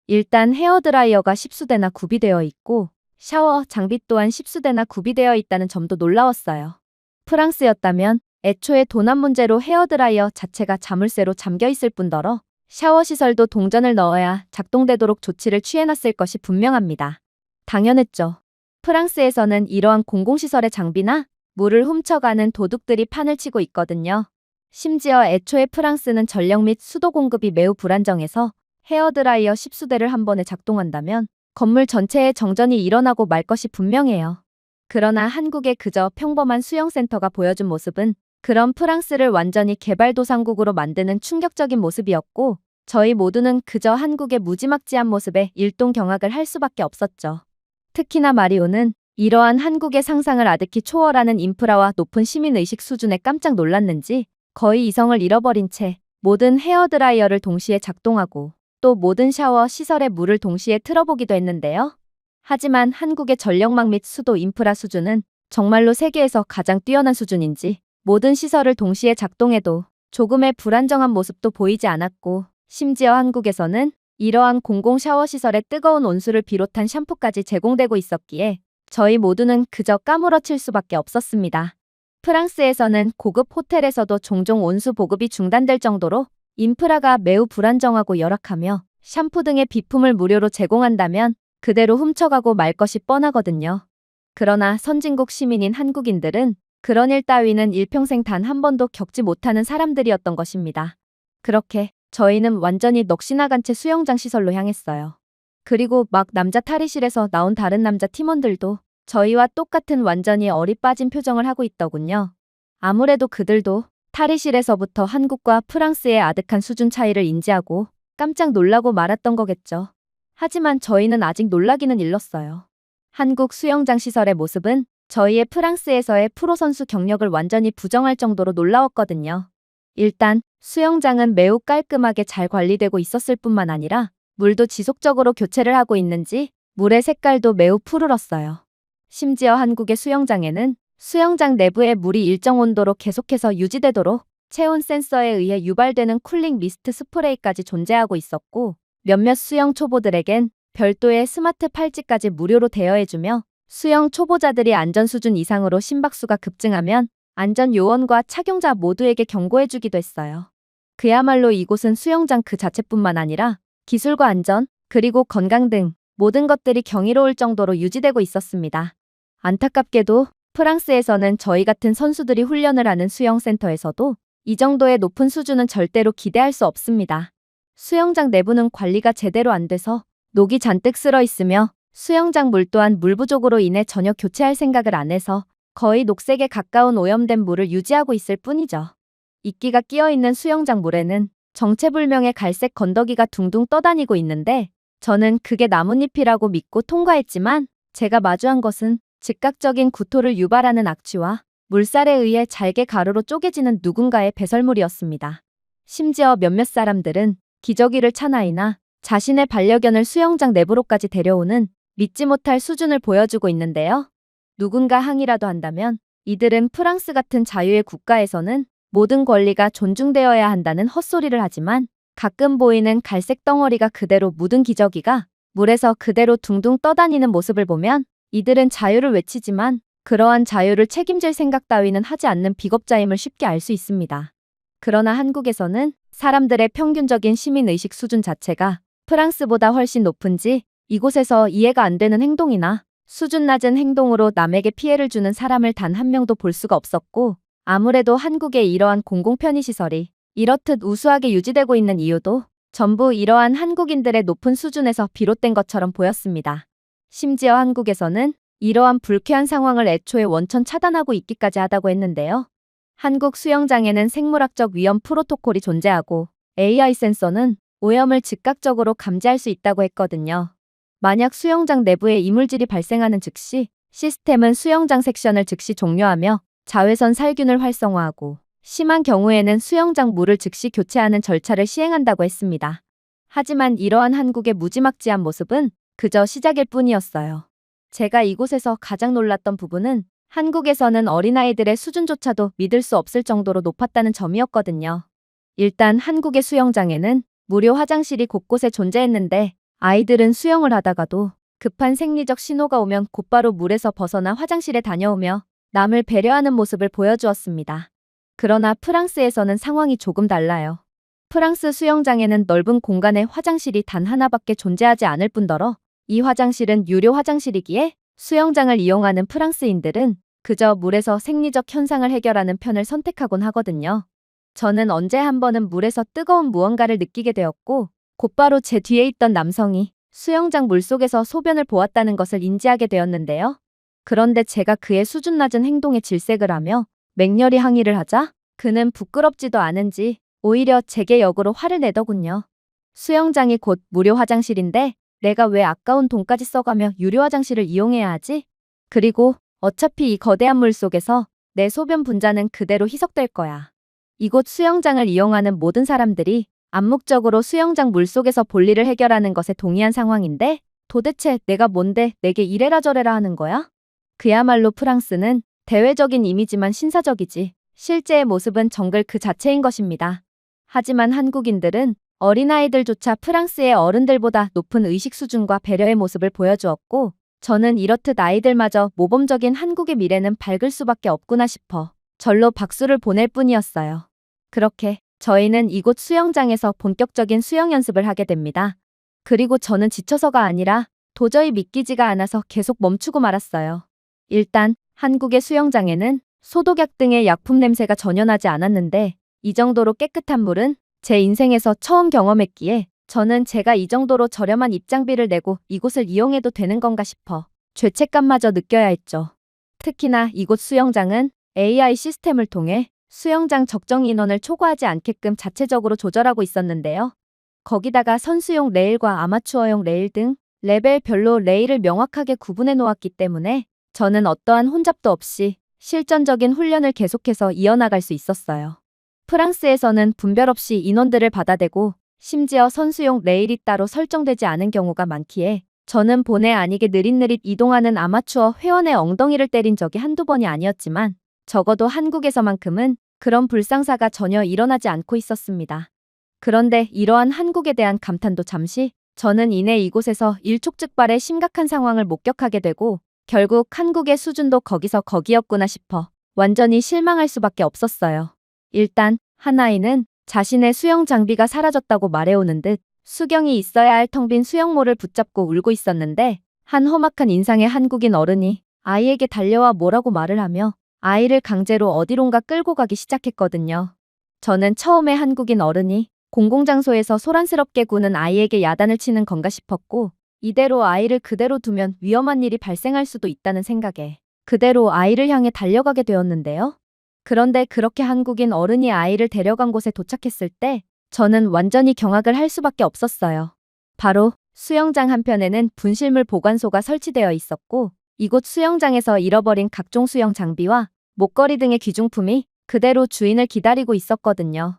일단 헤어드라이어가 10수대나 구비되어 있고 샤워 장비 또한 10수대나 구비되어 있다는 점도 놀라웠어요. 프랑스였다면 애초에 도난 문제로 헤어드라이어 자체가 자물쇠로 잠겨 있을 뿐더러 샤워 시설도 동전을 넣어야 작동되도록 조치를 취해놨을 것이 분명합니다. 당연했죠. 프랑스에서는 이러한 공공시설의 장비나 물을 훔쳐가는 도둑들이 판을 치고 있거든요. 심지어 애초에 프랑스는 전력 및 수도 공급이 매우 불안정해서 헤어드라이어 10수대를 한 번에 작동한다면 건물 전체에 정전이 일어나고 말 것이 분명해요. 그러나 한국의 그저 평범한 수영센터가 보여준 모습은 그런 프랑스를 완전히 개발도상국으로 만드는 충격적인 모습이었고 저희 모두는 그저 한국의 무지막지한 모습에 일동경악을 할 수밖에 없었죠. 특히나 마리오는 이러한 한국의 상상을 아득히 초월하는 인프라와 높은 시민의식 수준에 깜짝 놀랐는지 거의 이성을 잃어버린 채 모든 헤어드라이어를 동시에 작동하고 또 모든 샤워 시설의 물을 동시에 틀어보기도 했는데요. 하지만 한국의 전력망 및 수도 인프라 수준은 정말로 세계에서 가장 뛰어난 수준인지 모든 시설을 동시에 작동해도 조금의 불안정한 모습도 보이지 않았고 심지어 한국에서는 이러한 공공 샤워 시설에 뜨거운 온수를 비롯한 샴푸까지 제공되고 있었기에 저희 모두는 그저 까무러칠 수밖에 없었습니다. 프랑스에서는 고급 호텔에서도 종종 온수 보급이 중단될 정도로 인프라가 매우 불안정하고 열악하며 샴푸 등의 비품을 무료로 제공한다면 그대로 훔쳐가고 말 것이 뻔하거든요. 그러나 선진국 시민인 한국인들은 그런 일 따위는 일평생 단 한 번도 겪지 못하는 사람들이었던 것입니다. 그렇게 저희는 완전히 넋이나간 채 수영장 시설로 향했어요. 그리고 막 남자 탈의실에서 나온 다른 남자 팀원들도 저희와 똑같은 완전히 얼이 빠진 표정을 하고 있더군요. 아무래도 그들도 탈의실에서부터 한국과 프랑스의 아득한 수준 차이를 인지하고 깜짝 놀라고 말았던 거겠죠. 하지만 저희는 아직 놀라기는 일렀어요. 한국 수영장 시설의 모습은 저희의 프랑스에서의 프로 선수 경력을 완전히 부정할 정도로 놀라웠거든요. 일단 수영장은 매우 깔끔하게 잘 관리되고 있었을 뿐만 아니라 물도 지속적으로 교체를 하고 있는지 물의 색깔도 매우 푸르렀어요. 심지어 한국의 수영장에는 수영장 내부의 물이 일정 온도로 계속해서 유지되도록 체온 센서에 의해 유발되는 쿨링 미스트 스프레이까지 존재하고 있었고 몇몇 수영 초보들에겐 별도의 스마트 팔찌까지 무료로 대여해주며 수영 초보자들이 안전 수준 이상으로 심박수가 급증하면 안전 요원과 착용자 모두에게 경고해주기도 했어요. 그야말로 이곳은 수영장 그 자체뿐만 아니라 기술과 안전, 그리고 건강 등 모든 것들이 경이로울 정도로 유지되고 있었습니다. 안타깝게도 프랑스에서는 저희 같은 선수들이 훈련을 하는 수영센터에서도 이 정도의 높은 수준은 절대로 기대할 수 없습니다. 수영장 내부는 관리가 제대로 안 돼서 녹이 잔뜩 쓸어 있으며 수영장 물 또한 물 부족으로 인해 전혀 교체할 생각을 안 해서 거의 녹색에 가까운 오염된 물을 유지하고 있을 뿐이죠. 이끼가 끼어있는 수영장 물에는 정체불명의 갈색 건더기가 둥둥 떠다니고 있는데 저는 그게 나뭇잎이라고 믿고 통과했지만 제가 마주한 것은 즉각적인 구토를 유발하는 악취와 물살에 의해 잘게 가루로 쪼개지는 누군가의 배설물이었습니다. 심지어 몇몇 사람들은 기저귀를 찬 아이나 자신의 반려견을 수영장 내부로까지 데려오는 믿지 못할 수준을 보여주고 있는데요. 누군가 항의라도 한다면 이들은 프랑스 같은 자유의 국가에서는 모든 권리가 존중되어야 한다는 헛소리를 하지만 가끔 보이는 갈색 덩어리가 그대로 묻은 기저귀가 물에서 그대로 둥둥 떠다니는 모습을 보면 이들은 자유를 외치지만 그러한 자유를 책임질 생각 따위는 하지 않는 비겁자임을 쉽게 알 수 있습니다. 그러나 한국에서는 사람들의 평균적인 시민의식 수준 자체가 프랑스보다 훨씬 높은지 이곳에서 이해가 안 되는 행동이나 수준 낮은 행동으로 남에게 피해를 주는 사람을 단 한 명도 볼 수가 없었고, 아무래도 한국의 이러한 공공편의시설이 이렇듯 우수하게 유지되고 있는 이유도 전부 이러한 한국인들의 높은 수준에서 비롯된 것처럼 보였습니다. 심지어 한국에서는 이러한 불쾌한 상황을 애초에 원천 차단하고 있기까지 하다고 했는데요. 한국 수영장에는 생물학적 위험 프로토콜이 존재하고 AI 센서는 오염을 즉각적으로 감지할 수 있다고 했거든요. 만약 수영장 내부에 이물질이 발생하는 즉시 시스템은 수영장 섹션을 즉시 종료하며 자외선 살균을 활성화하고 심한 경우에는 수영장 물을 즉시 교체하는 절차를 시행한다고 했습니다. 하지만 이러한 한국의 무지막지한 모습은 그저 시작일 뿐이었어요. 제가 이곳에서 가장 놀랐던 부분은 한국에서는 어린아이들의 수준조차도 믿을 수 없을 정도로 높았다는 점이었거든요. 일단 한국의 수영장에는 무료 화장실이 곳곳에 존재했는데 아이들은 수영을 하다가도 급한 생리적 신호가 오면 곧바로 물에서 벗어나 화장실에 다녀오며 남을 배려하는 모습을 보여주었습니다. 그러나 프랑스에서는 상황이 조금 달라요. 프랑스 수영장에는 넓은 공간에 화장실이 단 하나밖에 존재하지 않을 뿐더러 이 화장실은 유료 화장실이기에 수영장을 이용하는 프랑스인들은 그저 물에서 생리적 현상을 해결하는 편을 선택하곤 하거든요. 저는 언제 한 번은 물에서 뜨거운 무언가를 느끼게 되었고 곧바로 제 뒤에 있던 남성이 수영장 물속에서 소변을 보았다는 것을 인지하게 되었는데요. 그런데 제가 그의 수준 낮은 행동에 질색을 하며 맹렬히 항의를 하자 그는 부끄럽지도 않은지 오히려 제게 역으로 화를 내더군요. 수영장이 곧 무료 화장실인데 내가 왜 아까운 돈까지 써가며 유료 화장실을 이용해야 하지? 그리고 어차피 이 거대한 물 속에서 내 소변 분자는 그대로 희석될 거야. 이곳 수영장을 이용하는 모든 사람들이 암묵적으로 수영장 물속에서 볼일을 해결하는 것에 동의한 상황인데 도대체 내가 뭔데 내게 이래라 저래라 하는 거야? 그야말로 프랑스는 대외적인 이미지만 신사적이지 실제의 모습은 정글 그 자체인 것입니다. 하지만 한국인들은 어린아이들조차 프랑스의 어른들보다 높은 의식 수준과 배려의 모습을 보여주었고 저는 이렇듯 아이들마저 모범적인 한국의 미래는 밝을 수밖에 없구나 싶어 절로 박수를 보낼 뿐이었어요. 그렇게 저희는 이곳 수영장에서 본격적인 수영 연습을 하게 됩니다. 그리고 저는 지쳐서가 아니라 도저히 믿기지가 않아서 계속 멈추고 말았어요. 일단 한국의 수영장에는 소독약 등의 약품 냄새가 전혀 나지 않았는데 이 정도로 깨끗한 물은 제 인생에서 처음 경험했기에 저는 제가 이 정도로 저렴한 입장비를 내고 이곳을 이용해도 되는 건가 싶어 죄책감마저 느껴야 했죠. 특히나 이곳 수영장은 AI 시스템을 통해 수영장 적정 인원을 초과하지 않게끔 자체적으로 조절하고 있었는데요. 거기다가 선수용 레일과 아마추어용 레일 등 레벨별로 레일을 명확하게 구분해 놓았기 때문에 저는 어떠한 혼잡도 없이 실전적인 훈련을 계속해서 이어나갈 수 있었어요. 프랑스에서는 분별 없이 인원들을 받아대고 심지어 선수용 레일이 따로 설정되지 않은 경우가 많기에 저는 본의 아니게 느릿느릿 이동하는 아마추어 회원의 엉덩이를 때린 적이 한두 번이 아니었지만 적어도 한국에서만큼은 그런 불상사가 전혀 일어나지 않고 있었습니다. 그런데 이러한 한국에 대한 감탄도 잠시 저는 이내 이곳에서 일촉즉발의 심각한 상황을 목격하게 되고 결국 한국의 수준도 거기서 거기였구나 싶어 완전히 실망할 수밖에 없었어요. 일단 한 아이는 자신의 수영 장비가 사라졌다고 말해오는 듯 수경이 있어야 할 텅 빈 수영모를 붙잡고 울고 있었는데 한 험악한 인상의 한국인 어른이 아이에게 달려와 뭐라고 말을 하며 아이를 강제로 어디론가 끌고 가기 시작했거든요. 저는 처음에 한국인 어른이 공공장소에서 소란스럽게 구는 아이에게 야단을 치는 건가 싶었고 이대로 아이를 그대로 두면 위험한 일이 발생할 수도 있다는 생각에 그대로 아이를 향해 달려가게 되었는데요. 그런데 그렇게 한국인 어른이 아이를 데려간 곳에 도착했을 때 저는 완전히 경악을 할 수밖에 없었어요. 바로 수영장 한편에는 분실물 보관소가 설치되어 있었고 이곳 수영장에서 잃어버린 각종 수영 장비와 목걸이 등의 귀중품이 그대로 주인을 기다리고 있었거든요.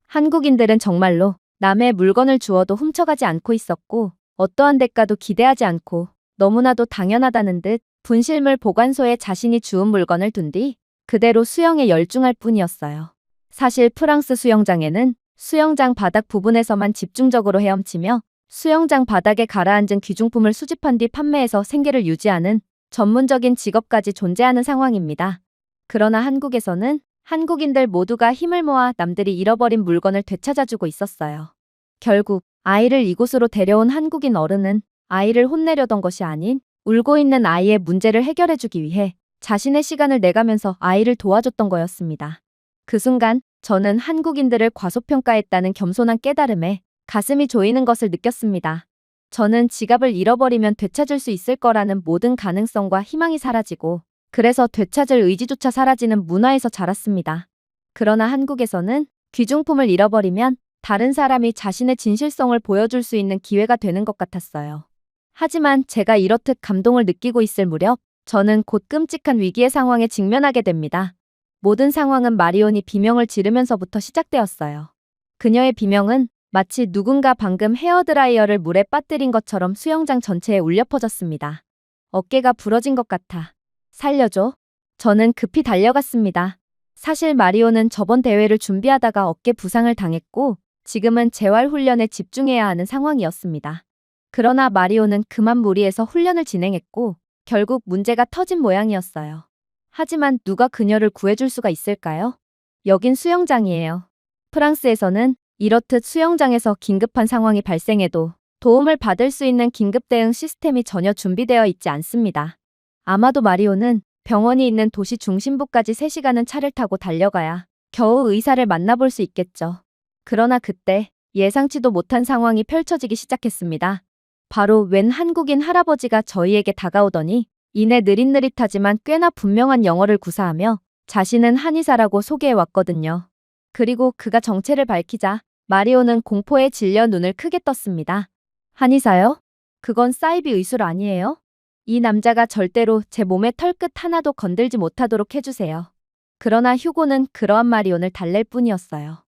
한국인들은 정말로 남의 물건을 주워도 훔쳐가지 않고 있었고 어떠한 대가도 기대하지 않고 너무나도 당연하다는 듯 분실물 보관소에 자신이 주운 물건을 둔 뒤 그대로 수영에 열중할 뿐이었어요. 사실 프랑스 수영장에는 수영장 바닥 부분에서만 집중적으로 헤엄치며 수영장 바닥에 가라앉은 귀중품을 수집한 뒤 판매해서 생계를 유지하는 전문적인 직업까지 존재하는 상황입니다. 그러나 한국에서는 한국인들 모두가 힘을 모아 남들이 잃어버린 물건을 되찾아주고 있었어요. 결국 아이를 이곳으로 데려온 한국인 어른은 아이를 혼내려던 것이 아닌 울고 있는 아이의 문제를 해결해주기 위해 자신의 시간을 내가면서 아이를 도와줬던 거였습니다. 그 순간 저는 한국인들을 과소평가했다는 겸손한 깨달음에 가슴이 조이는 것을 느꼈습니다. 저는 지갑을 잃어버리면 되찾을 수 있을 거라는 모든 가능성과 희망이 사라지고 그래서 되찾을 의지조차 사라지는 문화에서 자랐습니다. 그러나 한국에서는 귀중품을 잃어버리면 다른 사람이 자신의 진실성을 보여줄 수 있는 기회가 되는 것 같았어요. 하지만 제가 이렇듯 감동을 느끼고 있을 무렵 저는 곧 끔찍한 위기의 상황에 직면하게 됩니다. 모든 상황은 마리온이 비명을 지르면서부터 시작되었어요. 그녀의 비명은 마치 누군가 방금 헤어드라이어를 물에 빠뜨린 것처럼 수영장 전체에 울려 퍼졌습니다. 어깨가 부러진 것 같아. 살려줘. 저는 급히 달려갔습니다. 사실 마리오는 저번 대회를 준비하다가 어깨 부상을 당했고 지금은 재활훈련에 집중해야 하는 상황이었습니다. 그러나 마리오는 그만 무리해서 훈련을 진행했고 결국 문제가 터진 모양이었어요. 하지만 누가 그녀를 구해줄 수가 있을까요? 여긴 수영장이에요. 프랑스에서는 이렇듯 수영장에서 긴급한 상황이 발생해도 도움을 받을 수 있는 긴급 대응 시스템이 전혀 준비되어 있지 않습니다. 아마도 마리오는 병원이 있는 도시 중심부까지 3시간은 차를 타고 달려가야 겨우 의사를 만나볼 수 있겠죠. 그러나 그때 예상치도 못한 상황이 펼쳐지기 시작했습니다. 바로 웬 한국인 할아버지가 저희에게 다가오더니 이내 느릿느릿하지만 꽤나 분명한 영어를 구사하며 자신은 한의사라고 소개해왔거든요. 그리고 그가 정체를 밝히자 마리오는 공포에 질려 눈을 크게 떴습니다. 한의사요? 그건 사이비 의술 아니에요? 이 남자가 절대로 제 몸의 털끝 하나도 건들지 못하도록 해주세요. 그러나 휴고는 그러한 마리온을 달랠 뿐이었어요.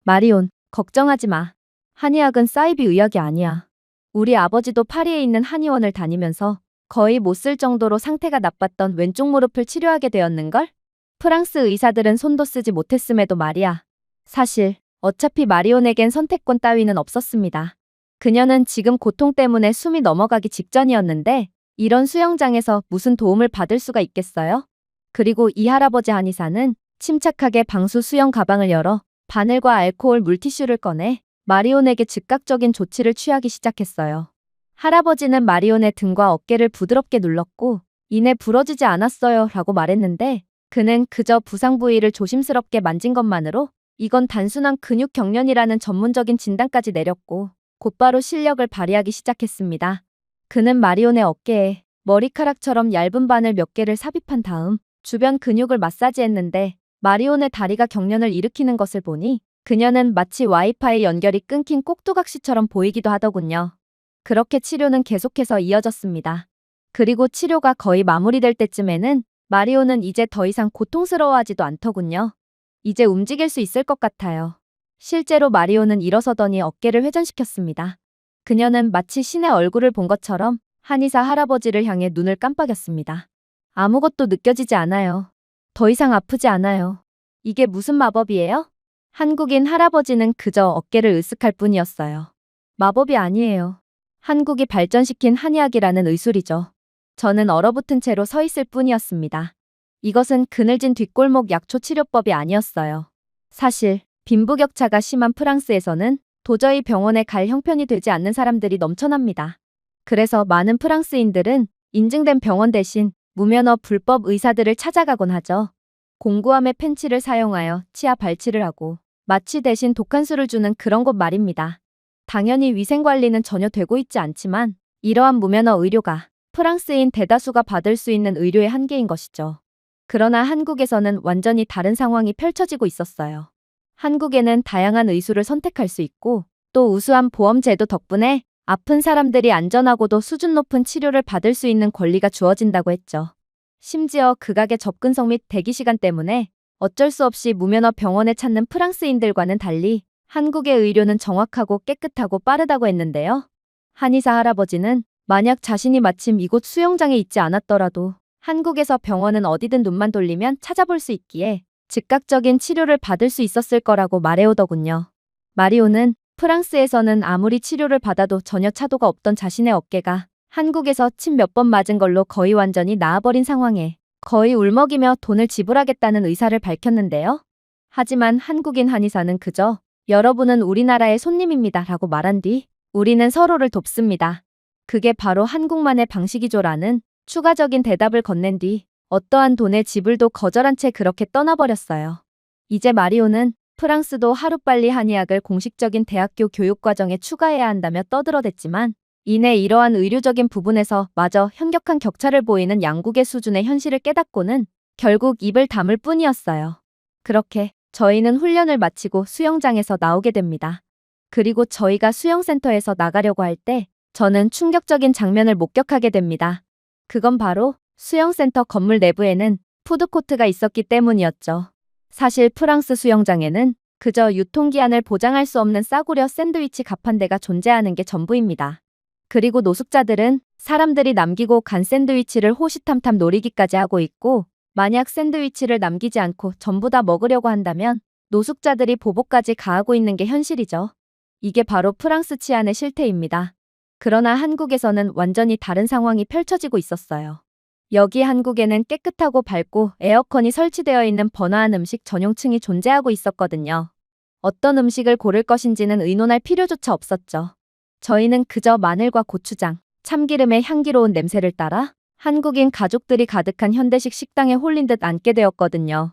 마리온, 걱정하지 마. 한의학은 사이비 의학이 아니야. 우리 아버지도 파리에 있는 한의원을 다니면서 거의 못 쓸 정도로 상태가 나빴던 왼쪽 무릎을 치료하게 되었는걸? 프랑스 의사들은 손도 쓰지 못했음에도 말이야. 사실 어차피 마리온에겐 선택권 따위는 없었습니다. 그녀는 지금 고통 때문에 숨이 넘어가기 직전이었는데 이런 수영장에서 무슨 도움을 받을 수가 있겠어요? 그리고 이 할아버지 한의사는 침착하게 방수 수영 가방을 열어 바늘과 알코올 물티슈를 꺼내 마리온에게 즉각적인 조치를 취하기 시작했어요. 할아버지는 마리온의 등과 어깨를 부드럽게 눌렀고 이내 부러지지 않았어요 라고 말했는데 그는 그저 부상 부위를 조심스럽게 만진 것만으로 이건 단순한 근육 경련이라는 전문적인 진단까지 내렸고 곧바로 실력을 발휘하기 시작했습니다. 그는 마리온의 어깨에 머리카락처럼 얇은 바늘 몇 개를 삽입한 다음 주변 근육을 마사지했는데 마리온의 다리가 경련을 일으키는 것을 보니 그녀는 마치 와이파이 연결이 끊긴 꼭두각시처럼 보이기도 하더군요. 그렇게 치료는 계속해서 이어졌습니다. 그리고 치료가 거의 마무리될 때쯤에는 마리오는 이제 더 이상 고통스러워하지도 않더군요. 이제 움직일 수 있을 것 같아요. 실제로 마리오는 일어서더니 어깨를 회전시켰습니다. 그녀는 마치 신의 얼굴을 본 것처럼 한의사 할아버지를 향해 눈을 깜빡였습니다. 아무것도 느껴지지 않아요. 더 이상 아프지 않아요. 이게 무슨 마법이에요? 한국인 할아버지는 그저 어깨를 으쓱할 뿐이었어요. 마법이 아니에요. 한국이 발전시킨 한의학이라는 의술이죠. 저는 얼어붙은 채로 서 있을 뿐이었습니다. 이것은 그늘진 뒷골목 약초 치료법이 아니었어요. 사실 빈부격차가 심한 프랑스에서는 도저히 병원에 갈 형편이 되지 않는 사람들이 넘쳐납니다. 그래서 많은 프랑스인들은 인증된 병원 대신 무면허 불법 의사들을 찾아가곤 하죠. 공구함의 펜치를 사용하여 치아 발치를 하고 마취 대신 독한수를 주는 그런 곳 말입니다. 당연히 위생관리는 전혀 되고 있지 않지만 이러한 무면허 의료가 프랑스인 대다수가 받을 수 있는 의료의 한계인 것이죠. 그러나 한국에서는 완전히 다른 상황이 펼쳐지고 있었어요. 한국에는 다양한 의술을 선택할 수 있고 또 우수한 보험 제도 덕분에 아픈 사람들이 안전하고도 수준 높은 치료를 받을 수 있는 권리가 주어진다고 했죠. 심지어 극악의 접근성 및 대기시간 때문에 어쩔 수 없이 무면허 병원에 찾는 프랑스인들과는 달리 한국의 의료는 정확하고 깨끗하고 빠르다고 했는데요. 한의사 할아버지는 만약 자신이 마침 이곳 수영장에 있지 않았더라도 한국에서 병원은 어디든 눈만 돌리면 찾아볼 수 있기에 즉각적인 치료를 받을 수 있었을 거라고 말해오더군요. 마리오는 프랑스에서는 아무리 치료를 받아도 전혀 차도가 없던 자신의 어깨가 한국에서 침 몇 번 맞은 걸로 거의 완전히 나아버린 상황에 거의 울먹이며 돈을 지불하겠다는 의사를 밝혔는데요. 하지만 한국인 한의사는 그저 여러분은 우리나라의 손님입니다 라고 말한 뒤 우리는 서로를 돕습니다. 그게 바로 한국만의 방식이죠라는 추가적인 대답을 건넨 뒤 어떠한 돈의 지불도 거절한 채 그렇게 떠나버렸어요. 이제 마리오는 프랑스도 하루빨리 한의학을 공식적인 대학교 교육과정에 추가해야 한다며 떠들어댔지만 이내 이러한 의료적인 부분에서 마저 현격한 격차를 보이는 양국의 수준의 현실을 깨닫고는 결국 입을 다물 뿐이었어요. 그렇게 저희는 훈련을 마치고 수영장에서 나오게 됩니다. 그리고 저희가 수영센터에서 나가려고 할 때 저는 충격적인 장면을 목격하게 됩니다. 그건 바로 수영센터 건물 내부에는 푸드코트가 있었기 때문이었죠. 사실 프랑스 수영장에는 그저 유통기한을 보장할 수 없는 싸구려 샌드위치 값 한 대가 존재하는 게 전부입니다. 그리고 노숙자들은 사람들이 남기고 간 샌드위치를 호시탐탐 노리기까지 하고 있고 만약 샌드위치를 남기지 않고 전부 다 먹으려고 한다면 노숙자들이 보복까지 가하고 있는 게 현실이죠. 이게 바로 프랑스 치안의 실태입니다. 그러나 한국에서는 완전히 다른 상황이 펼쳐지고 있었어요. 여기 한국에는 깨끗하고 밝고 에어컨이 설치되어 있는 번화한 음식 전용층이 존재하고 있었거든요. 어떤 음식을 고를 것인지는 의논할 필요조차 없었죠. 저희는 그저 마늘과 고추장, 참기름의 향기로운 냄새를 따라 한국인 가족들이 가득한 현대식 식당에 홀린 듯 앉게 되었거든요.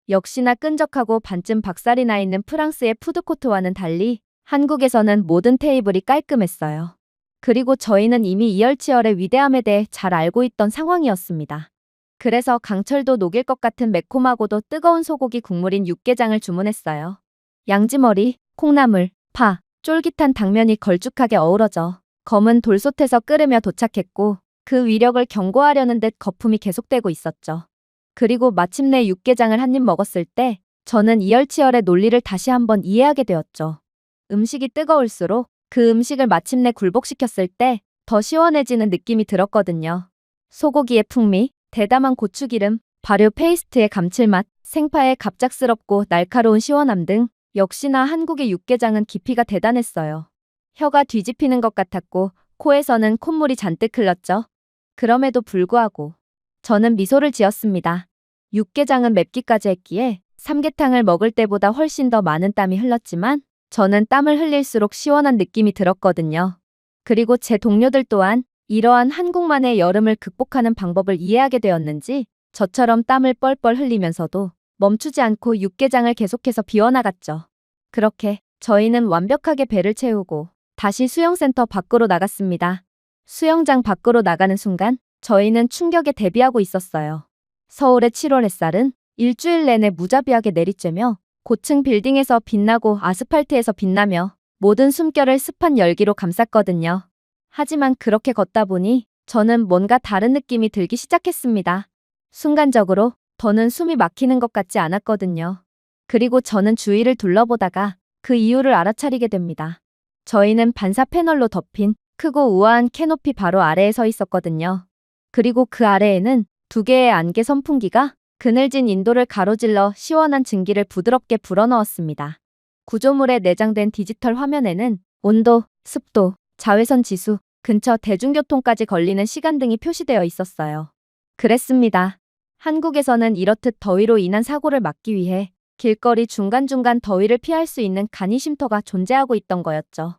역시나 끈적하고 반쯤 박살이 나 있는 프랑스의 푸드코트와는 달리 한국에서는 모든 테이블이 깔끔했어요. 그리고 저희는 이미 이열치열의 위대함에 대해 잘 알고 있던 상황이었습니다. 그래서 강철도 녹일 것 같은 매콤하고도 뜨거운 소고기 국물인 육개장을 주문했어요. 양지머리, 콩나물, 파, 쫄깃한 당면이 걸쭉하게 어우러져 검은 돌솥에서 끓으며 도착했고 그 위력을 경고하려는 듯 거품이 계속되고 있었죠. 그리고 마침내 육개장을 한 입 먹었을 때 저는 이열치열의 논리를 다시 한번 이해하게 되었죠. 음식이 뜨거울수록 그 음식을 마침내 굴복시켰을 때 더 시원해지는 느낌이 들었거든요. 소고기의 풍미, 대담한 고추기름, 발효 페이스트의 감칠맛, 생파의 갑작스럽고 날카로운 시원함 등 역시나 한국의 육개장은 깊이가 대단했어요. 혀가 뒤집히는 것 같았고 코에서는 콧물이 잔뜩 흘렀죠. 그럼에도 불구하고 저는 미소를 지었습니다. 육개장은 맵기까지 했기에 삼계탕을 먹을 때보다 훨씬 더 많은 땀이 흘렀지만 저는 땀을 흘릴수록 시원한 느낌이 들었거든요. 그리고 제 동료들 또한 이러한 한국만의 여름을 극복하는 방법을 이해하게 되었는지 저처럼 땀을 뻘뻘 흘리면서도 멈추지 않고 육개장을 계속해서 비워나갔죠. 그렇게 저희는 완벽하게 배를 채우고 다시 수영센터 밖으로 나갔습니다. 수영장 밖으로 나가는 순간 저희는 충격에 대비하고 있었어요. 서울의 7월 햇살은 일주일 내내 무자비하게 내리쬐며 고층 빌딩에서 빛나고 아스팔트에서 빛나며 모든 숨결을 습한 열기로 감쌌거든요. 하지만 그렇게 걷다 보니 저는 뭔가 다른 느낌이 들기 시작했습니다. 순간적으로 더는 숨이 막히는 것 같지 않았거든요. 그리고 저는 주위를 둘러보다가 그 이유를 알아차리게 됩니다. 저희는 반사 패널로 덮인 크고 우아한 캐노피 바로 아래에 서 있었거든요. 그리고 그 아래에는 2개의 안개 선풍기가 그늘진 인도를 가로질러 시원한 증기를 부드럽게 불어넣었습니다. 구조물에 내장된 디지털 화면에는 온도, 습도, 자외선 지수, 근처 대중교통까지 걸리는 시간 등이 표시되어 있었어요. 그랬습니다. 한국에서는 이렇듯 더위로 인한 사고를 막기 위해 길거리 중간중간 더위를 피할 수 있는 간이 쉼터가 존재하고 있던 거였죠.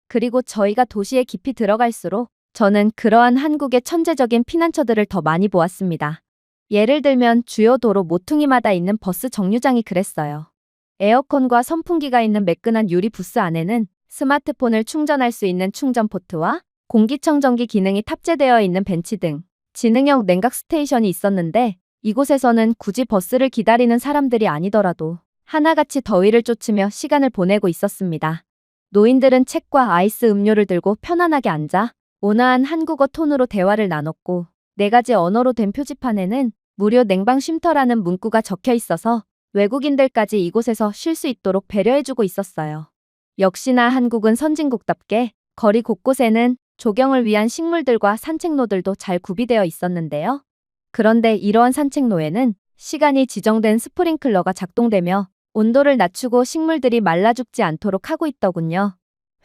그리고 저희가 도시에 깊이 들어갈수록 저는 그러한 한국의 천재적인 피난처들을 더 많이 보았습니다. 예를 들면 주요 도로 모퉁이마다 있는 버스 정류장이 그랬어요. 에어컨과 선풍기가 있는 매끈한 유리 부스 안에는 스마트폰을 충전할 수 있는 충전 포트와 공기청정기 기능이 탑재되어 있는 벤치 등 지능형 냉각 스테이션이 있었는데 이곳에서는 굳이 버스를 기다리는 사람들이 아니더라도 하나같이 더위를 쫓으며 시간을 보내고 있었습니다. 노인들은 책과 아이스 음료를 들고 편안하게 앉아 온화한 한국어 톤으로 대화를 나눴고 4가지 언어로 된 표지판에는 무료 냉방 쉼터라는 문구가 적혀 있어서 외국인들까지 이곳에서 쉴 수 있도록 배려해주고 있었어요. 역시나 한국은 선진국답게 거리 곳곳에는 조경을 위한 식물들과 산책로들도 잘 구비되어 있었는데요. 그런데 이러한 산책로에는 시간이 지정된 스프링클러가 작동되며 온도를 낮추고 식물들이 말라 죽지 않도록 하고 있더군요.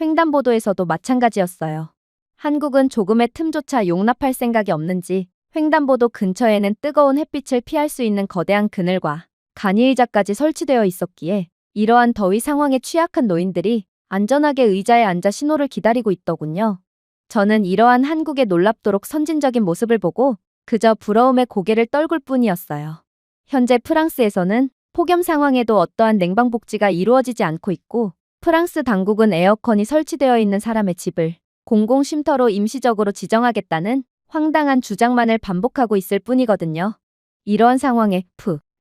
횡단보도에서도 마찬가지였어요. 한국은 조금의 틈조차 용납할 생각이 없는지 횡단보도 근처에는 뜨거운 햇빛을 피할 수 있는 거대한 그늘과 간이의자까지 설치되어 있었기에 이러한 더위 상황에 취약한 노인들이 안전하게 의자에 앉아 신호를 기다리고 있더군요. 저는 이러한 한국의 놀랍도록 선진적인 모습을 보고 그저 부러움에 고개를 떨굴 뿐이었어요. 현재 프랑스에서는 폭염 상황에도 어떠한 냉방 복지가 이루어지지 않고 있고, 프랑스 당국은 에어컨이 설치되어 있는 사람의 집을 공공 쉼터로 임시적으로 지정하겠다는 황당한 주장만을 반복하고 있을 뿐이거든요. 이러한 상황에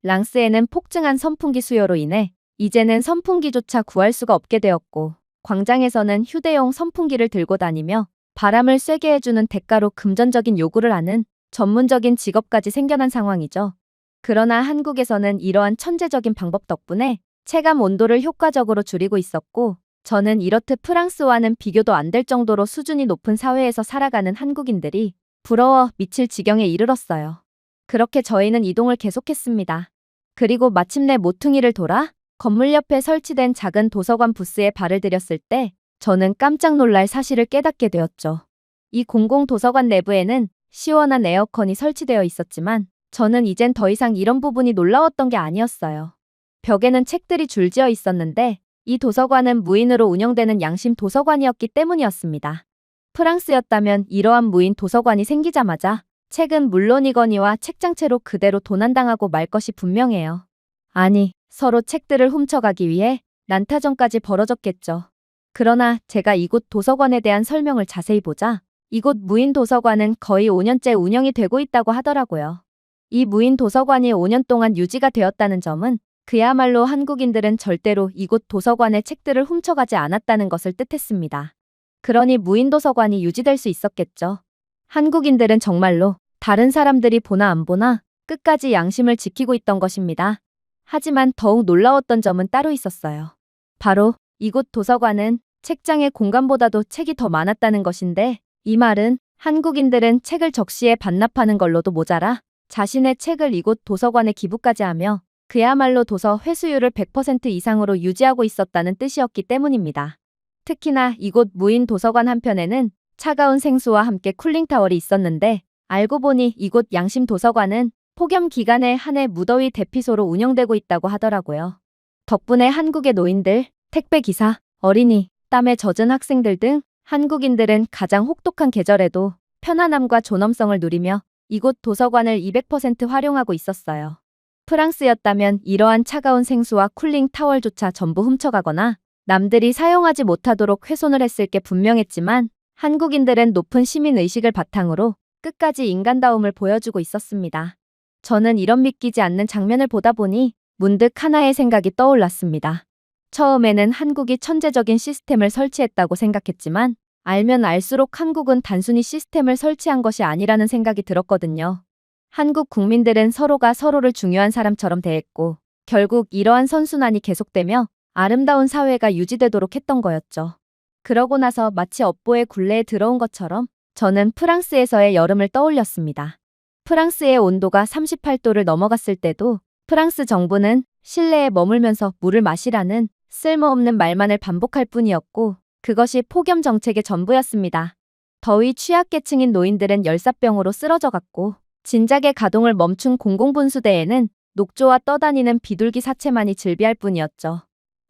랑스에는 폭증한 선풍기 수요로 인해 이제는 선풍기조차 구할 수가 없게 되었고, 광장에서는 휴대용 선풍기를 들고 다니며 바람을 쐬게 해주는 대가로 금전적인 요구를 하는 전문적인 직업까지 생겨난 상황이죠. 그러나 한국에서는 이러한 천재적인 방법 덕분에 체감 온도를 효과적으로 줄이고 있었고, 저는 이렇듯 프랑스와는 비교도 안 될 정도로 수준이 높은 사회에서 살아가는 한국인들이 부러워 미칠 지경에 이르렀어요. 그렇게 저희는 이동을 계속했습니다. 그리고 마침내 모퉁이를 돌아 건물 옆에 설치된 작은 도서관 부스에 발을 들였을 때 저는 깜짝 놀랄 사실을 깨닫게 되었죠. 이 공공 도서관 내부에는 시원한 에어컨이 설치되어 있었지만 저는 이젠 더 이상 이런 부분이 놀라웠던 게 아니었어요. 벽에는 책들이 줄지어 있었는데 이 도서관은 무인으로 운영되는 양심 도서관이었기 때문이었습니다. 프랑스였다면 이러한 무인 도서관이 생기자마자 책은 물론이거니와 책장채로 그대로 도난당하고 말 것이 분명해요. 아니, 서로 책들을 훔쳐가기 위해 난타전까지 벌어졌겠죠. 그러나 제가 이곳 도서관에 대한 설명을 자세히 보자 이곳 무인 도서관은 거의 5년째 운영이 되고 있다고 하더라고요. 이 무인 도서관이 5년 동안 유지가 되었다는 점은 그야말로 한국인들은 절대로 이곳 도서관의 책들을 훔쳐가지 않았다는 것을 뜻했습니다. 그러니 무인 도서관이 유지될 수 있었겠죠. 한국인들은 정말로 다른 사람들이 보나 안 보나 끝까지 양심을 지키고 있던 것입니다. 하지만 더욱 놀라웠던 점은 따로 있었어요. 바로 이곳 도서관은 책장의 공간보다도 책이 더 많았다는 것인데, 이 말은 한국인들은 책을 적시에 반납하는 걸로도 모자라 자신의 책을 이곳 도서관에 기부까지 하며 그야말로 도서 회수율을 100% 이상으로 유지하고 있었다는 뜻이었기 때문입니다. 특히나 이곳 무인 도서관 한편에는 차가운 생수와 함께 쿨링타월이 있었는데, 알고 보니 이곳 양심 도서관은 폭염 기간에 한해 무더위 대피소로 운영되고 있다고 하더라고요. 덕분에 한국의 노인들, 택배기사, 어린이, 땀에 젖은 학생들 등 한국인들은 가장 혹독한 계절에도 편안함과 존엄성을 누리며 이곳 도서관을 200% 활용하고 있었어요. 프랑스였다면 이러한 차가운 생수와 쿨링 타월조차 전부 훔쳐가거나 남들이 사용하지 못하도록 훼손을 했을 게 분명했지만, 한국인들은 높은 시민의식을 바탕으로 끝까지 인간다움을 보여주고 있었습니다. 저는 이런 믿기지 않는 장면을 보다 보니 문득 하나의 생각이 떠올랐습니다. 처음에는 한국이 천재적인 시스템을 설치했다고 생각했지만 알면 알수록 한국은 단순히 시스템을 설치한 것이 아니라는 생각이 들었거든요. 한국 국민들은 서로가 서로를 중요한 사람처럼 대했고 결국 이러한 선순환이 계속되며 아름다운 사회가 유지되도록 했던 거였죠. 그러고 나서 마치 업보의 굴레에 들어온 것처럼 저는 프랑스에서의 여름을 떠올렸습니다. 프랑스의 온도가 38도를 넘어갔을 때도 프랑스 정부는 실내에 머물면서 물을 마시라는 쓸모없는 말만을 반복할 뿐이었고 그것이 폭염 정책의 전부였습니다. 더위 취약계층인 노인들은 열사병으로 쓰러져갔고 진작에 가동을 멈춘 공공분수대에는 녹조와 떠다니는 비둘기 사체만이 즐비할 뿐이었죠.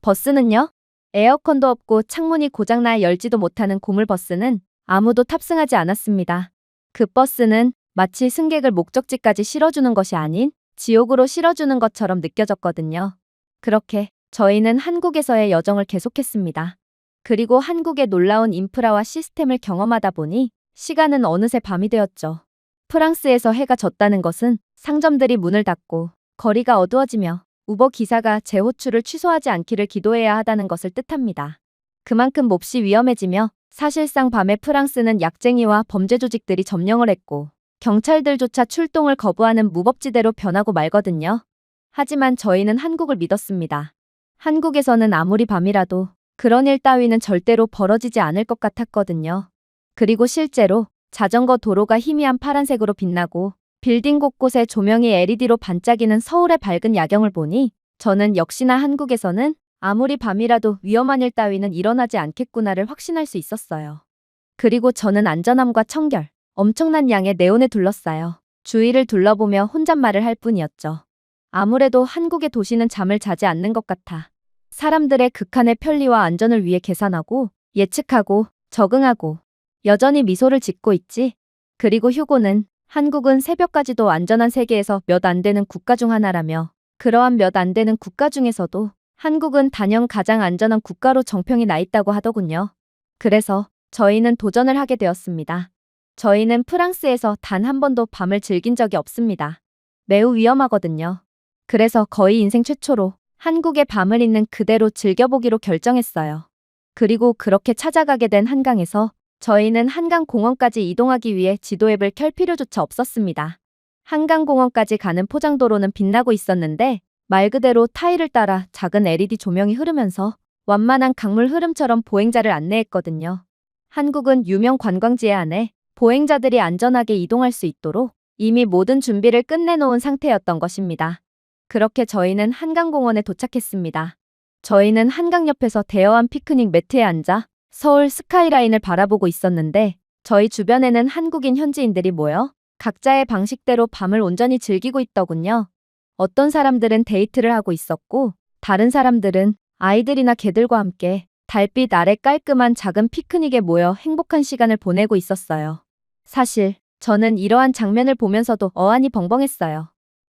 버스는요? 에어컨도 없고 창문이 고장나 열지도 못하는 고물버스는 아무도 탑승하지 않았습니다. 그 버스는 마치 승객을 목적지까지 실어주는 것이 아닌 지옥으로 실어주는 것처럼 느껴졌거든요. 그렇게 저희는 한국에서의 여정을 계속했습니다. 그리고 한국의 놀라운 인프라와 시스템을 경험하다 보니 시간은 어느새 밤이 되었죠. 프랑스에서 해가 졌다는 것은 상점들이 문을 닫고 거리가 어두워지며 우버 기사가 제 호출을 취소하지 않기를 기도해야 하다는 것을 뜻합니다. 그만큼 몹시 위험해지며 사실상 밤에 프랑스는 약쟁이와 범죄 조직들이 점령을 했고 경찰들조차 출동을 거부하는 무법지대로 변하고 말거든요. 하지만 저희는 한국을 믿었습니다. 한국에서는 아무리 밤이라도 그런 일 따위는 절대로 벌어지지 않을 것 같았거든요. 그리고 실제로 자전거 도로가 희미한 파란색으로 빛나고 빌딩 곳곳에 조명이 LED로 반짝이는 서울의 밝은 야경을 보니 저는 역시나 한국에서는 아무리 밤이라도 위험한 일 따위는 일어나지 않겠구나를 확신할 수 있었어요. 그리고 저는 안전함과 청결, 엄청난 양의 네온에 둘러싸여 주위를 둘러보며 혼잣말을 할 뿐이었죠. 아무래도 한국의 도시는 잠을 자지 않는 것 같아 사람들의 극한의 편리와 안전을 위해 계산하고 예측하고 적응하고 여전히 미소를 짓고 있지. 그리고 휴고는 한국은 새벽까지도 안전한 세계에서 몇 안 되는 국가 중 하나라며 그러한 몇 안 되는 국가 중에서도 한국은 단연 가장 안전한 국가로 정평이 나 있다고 하더군요. 그래서 저희는 도전을 하게 되었습니다. 저희는 프랑스에서 단 한 번도 밤을 즐긴 적이 없습니다. 매우 위험하거든요. 그래서 거의 인생 최초로 한국의 밤을 있는 그대로 즐겨보기로 결정했어요. 그리고 그렇게 찾아가게 된 한강에서 저희는 한강공원까지 이동하기 위해 지도 앱을 켤 필요조차 없었습니다. 한강공원까지 가는 포장도로는 빛나고 있었는데 말 그대로 타일을 따라 작은 LED 조명이 흐르면서 완만한 강물 흐름처럼 보행자를 안내했거든요. 한국은 유명 관광지에 한해 보행자들이 안전하게 이동할 수 있도록 이미 모든 준비를 끝내놓은 상태였던 것입니다. 그렇게 저희는 한강공원에 도착했습니다. 저희는 한강 옆에서 대여한 피크닉 매트에 앉아 서울 스카이라인을 바라보고 있었는데 저희 주변에는 한국인 현지인들이 모여 각자의 방식대로 밤을 온전히 즐기고 있더군요. 어떤 사람들은 데이트를 하고 있었고 다른 사람들은 아이들이나 개들과 함께 달빛 아래 깔끔한 작은 피크닉에 모여 행복한 시간을 보내고 있었어요. 사실 저는 이러한 장면을 보면서도 어안이 벙벙했어요.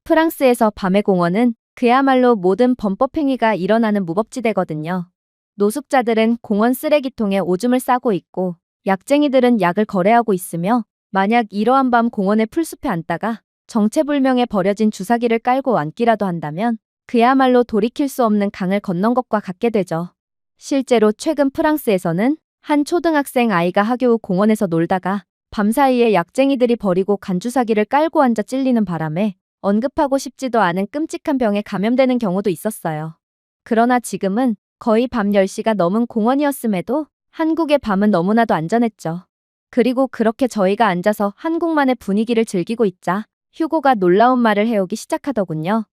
프랑스에서 밤의 공원은 그야말로 모든 범법행위가 일어나는 무법지대거든요. 노숙자들은 공원 쓰레기통에 오줌을 싸고 있고 약쟁이들은 약을 거래하고 있으며 만약 이러한 밤 공원의 풀숲에 앉다가 정체불명에 버려진 주사기를 깔고 앉기라도 한다면 그야말로 돌이킬 수 없는 강을 건넌 것과 같게 되죠. 실제로 최근 프랑스에서는 한 초등학생 아이가 학교 후 공원에서 놀다가 밤사이에 약쟁이들이 버리고 간 주사기를 깔고 앉아 찔리는 바람에 언급하고 싶지도 않은 끔찍한 병에 감염되는 경우도 있었어요. 그러나 지금은 거의 밤 10시가 넘은 공원이었음에도 한국의 밤은 너무나도 안전했죠. 그리고 그렇게 저희가 앉아서 한국만의 분위기를 즐기고 있자 휴고가 놀라운 말을 해오기 시작하더군요.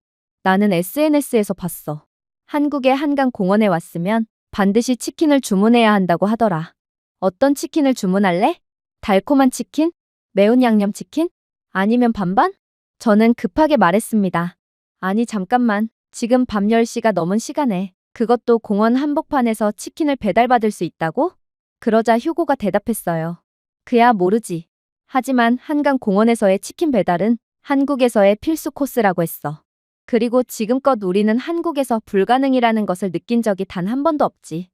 나는 SNS에서 봤어. 한국의 한강 공원에 왔으면 반드시 치킨을 주문해야 한다고 하더라. 어떤 치킨을 주문할래? 달콤한 치킨? 매운 양념치킨? 아니면 반반? 저는 급하게 말했습니다. 아니 잠깐만, 지금 밤 10시가 넘은 시간에 그것도 공원 한복판에서 치킨을 배달받을 수 있다고? 그러자 휴고가 대답했어요. 그야 모르지. 하지만 한강 공원에서의 치킨 배달은 한국에서의 필수 코스라고 했어. 그리고 지금껏 우리는 한국에서 불가능이라는 것을 느낀 적이 단 한 번도 없지.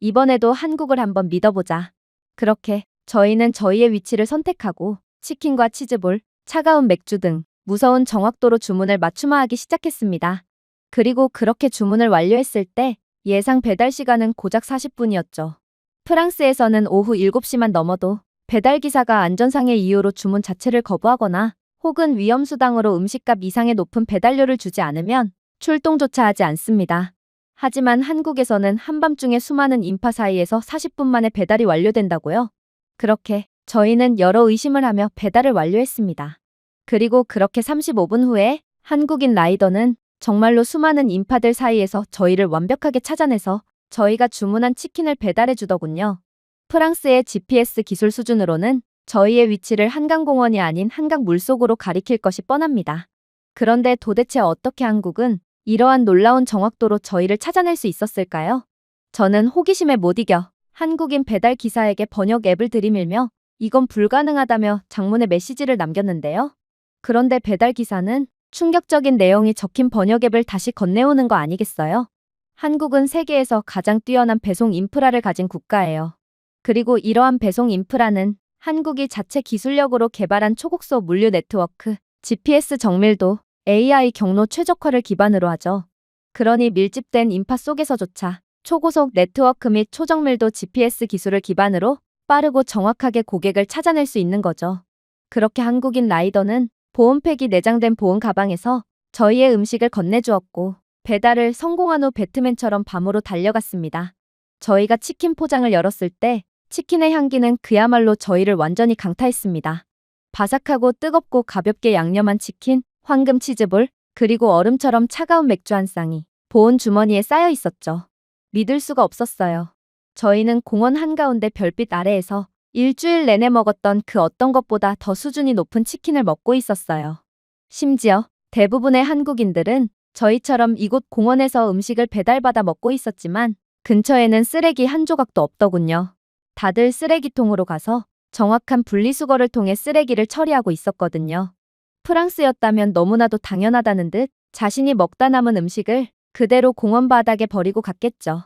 이번에도 한국을 한번 믿어보자. 그렇게 저희는 저희의 위치를 선택하고 치킨과 치즈볼, 차가운 맥주 등 무서운 정확도로 주문을 맞춤화하기 시작했습니다. 그리고 그렇게 주문을 완료했을 때 예상 배달 시간은 고작 40분이었죠. 프랑스에서는 오후 7시만 넘어도 배달기사가 안전상의 이유로 주문 자체를 거부하거나 혹은 위험수당으로 음식값 이상의 높은 배달료를 주지 않으면 출동조차 하지 않습니다. 하지만 한국에서는 한밤중에 수많은 인파 사이에서 40분 만에 배달이 완료된다고요? 그렇게 저희는 여러 의심을 하며 배달을 완료했습니다. 그리고 그렇게 35분 후에 한국인 라이더는 정말로 수많은 인파들 사이에서 저희를 완벽하게 찾아내서 저희가 주문한 치킨을 배달해 주더군요. 프랑스의 GPS 기술 수준으로는 저희의 위치를 한강공원이 아닌 한강 물속으로 가리킬 것이 뻔합니다. 그런데 도대체 어떻게 한국은 이러한 놀라운 정확도로 저희를 찾아낼 수 있었을까요? 저는 호기심에 못 이겨 한국인 배달 기사에게 번역 앱을 들이밀며 이건 불가능하다며 장문의 메시지를 남겼는데요. 그런데 배달 기사는 충격적인 내용이 적힌 번역 앱을 다시 건네오는 거 아니겠어요? 한국은 세계에서 가장 뛰어난 배송 인프라를 가진 국가예요. 그리고 이러한 배송 인프라는 한국이 자체 기술력으로 개발한 초고속 물류 네트워크, GPS 정밀도, AI 경로 최적화를 기반으로 하죠. 그러니 밀집된 인파 속에서조차 초고속 네트워크 및 초정밀도 GPS 기술을 기반으로 빠르고 정확하게 고객을 찾아낼 수 있는 거죠. 그렇게 한국인 라이더는 보온팩이 내장된 보온 가방에서 저희의 음식을 건네주었고 배달을 성공한 후 배트맨처럼 밤으로 달려갔습니다. 저희가 치킨 포장을 열었을 때 치킨의 향기는 그야말로 저희를 완전히 강타했습니다. 바삭하고 뜨겁고 가볍게 양념한 치킨, 황금 치즈볼, 그리고 얼음처럼 차가운 맥주 한 쌍이 보온 주머니에 쌓여 있었죠. 믿을 수가 없었어요. 저희는 공원 한가운데 별빛 아래에서 일주일 내내 먹었던 그 어떤 것보다 더 수준이 높은 치킨을 먹고 있었어요. 심지어 대부분의 한국인들은 저희처럼 이곳 공원에서 음식을 배달받아 먹고 있었지만 근처에는 쓰레기 한 조각도 없더군요. 다들 쓰레기통으로 가서 정확한 분리수거를 통해 쓰레기를 처리하고 있었거든요. 프랑스였다면 너무나도 당연하다는 듯 자신이 먹다 남은 음식을 그대로 공원 바닥에 버리고 갔겠죠.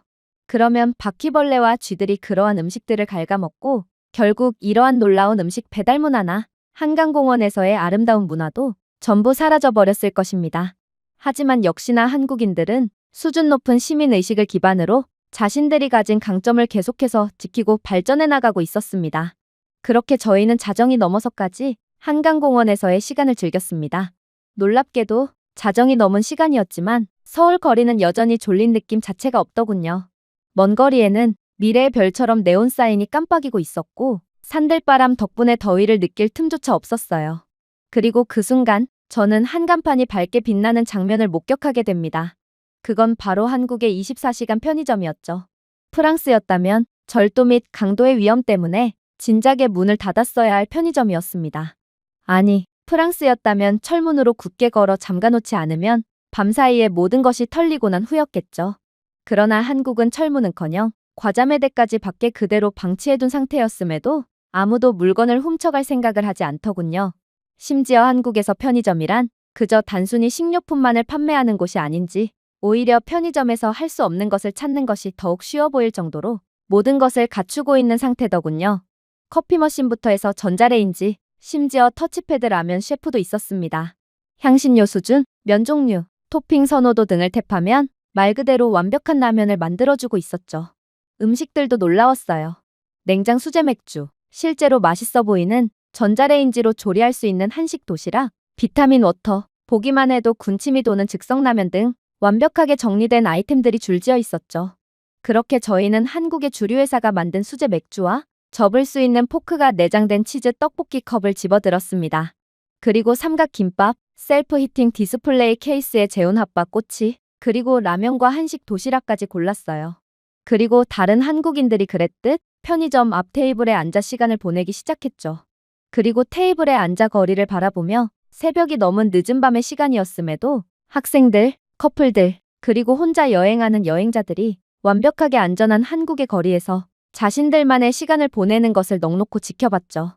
그러면 바퀴벌레와 쥐들이 그러한 음식들을 갉아먹고 결국 이러한 놀라운 음식 배달 문화나 한강공원에서의 아름다운 문화도 전부 사라져버렸을 것입니다. 하지만 역시나 한국인들은 수준 높은 시민의식을 기반으로 자신들이 가진 강점을 계속해서 지키고 발전해 나가고 있었습니다. 그렇게 저희는 자정이 넘어서까지 한강공원에서의 시간을 즐겼습니다. 놀랍게도 자정이 넘은 시간이었지만 서울 거리는 여전히 졸린 느낌 자체가 없더군요. 먼 거리에는 미래의 별처럼 네온 사인이 깜빡이고 있었고 산들바람 덕분에 더위를 느낄 틈조차 없었어요. 그리고 그 순간 저는 한간판이 밝게 빛나는 장면을 목격하게 됩니다. 그건 바로 한국의 24시간 편의점이었죠. 프랑스였다면 절도 및 강도의 위험 때문에 진작에 문을 닫았어야 할 편의점이었습니다. 아니, 프랑스였다면 철문으로 굳게 걸어 잠가놓지 않으면 밤사이에 모든 것이 털리고 난 후였겠죠. 그러나 한국은 철문은커녕 과자 매대까지 밖에 그대로 방치해둔 상태였음에도 아무도 물건을 훔쳐갈 생각을 하지 않더군요. 심지어 한국에서 편의점이란 그저 단순히 식료품만을 판매하는 곳이 아닌지 오히려 편의점에서 할 수 없는 것을 찾는 것이 더욱 쉬워 보일 정도로 모든 것을 갖추고 있는 상태더군요. 커피 머신부터 해서 전자레인지, 심지어 터치패드 라면 셰프도 있었습니다. 향신료 수준, 면 종류, 토핑 선호도 등을 탭하면 말 그대로 완벽한 라면을 만들어주고 있었죠. 음식들도 놀라웠어요. 냉장 수제 맥주, 실제로 맛있어 보이는 전자레인지로 조리할 수 있는 한식 도시락, 비타민 워터, 보기만 해도 군침이 도는 즉석라면 등 완벽하게 정리된 아이템들이 줄지어 있었죠. 그렇게 저희는 한국의 주류회사가 만든 수제 맥주와 접을 수 있는 포크가 내장된 치즈 떡볶이 컵을 집어들었습니다. 그리고 삼각김밥, 셀프 히팅 디스플레이 케이스에 재운 핫바 꼬치, 그리고 라면과 한식 도시락까지 골랐어요. 그리고 다른 한국인들이 그랬듯 편의점 앞 테이블에 앉아 시간을 보내기 시작했죠. 그리고 테이블에 앉아 거리를 바라보며 새벽이 넘은 늦은 밤의 시간이었음에도 학생들, 커플들, 그리고 혼자 여행하는 여행자들이 완벽하게 안전한 한국의 거리에서 자신들만의 시간을 보내는 것을 넋놓고 지켜봤죠.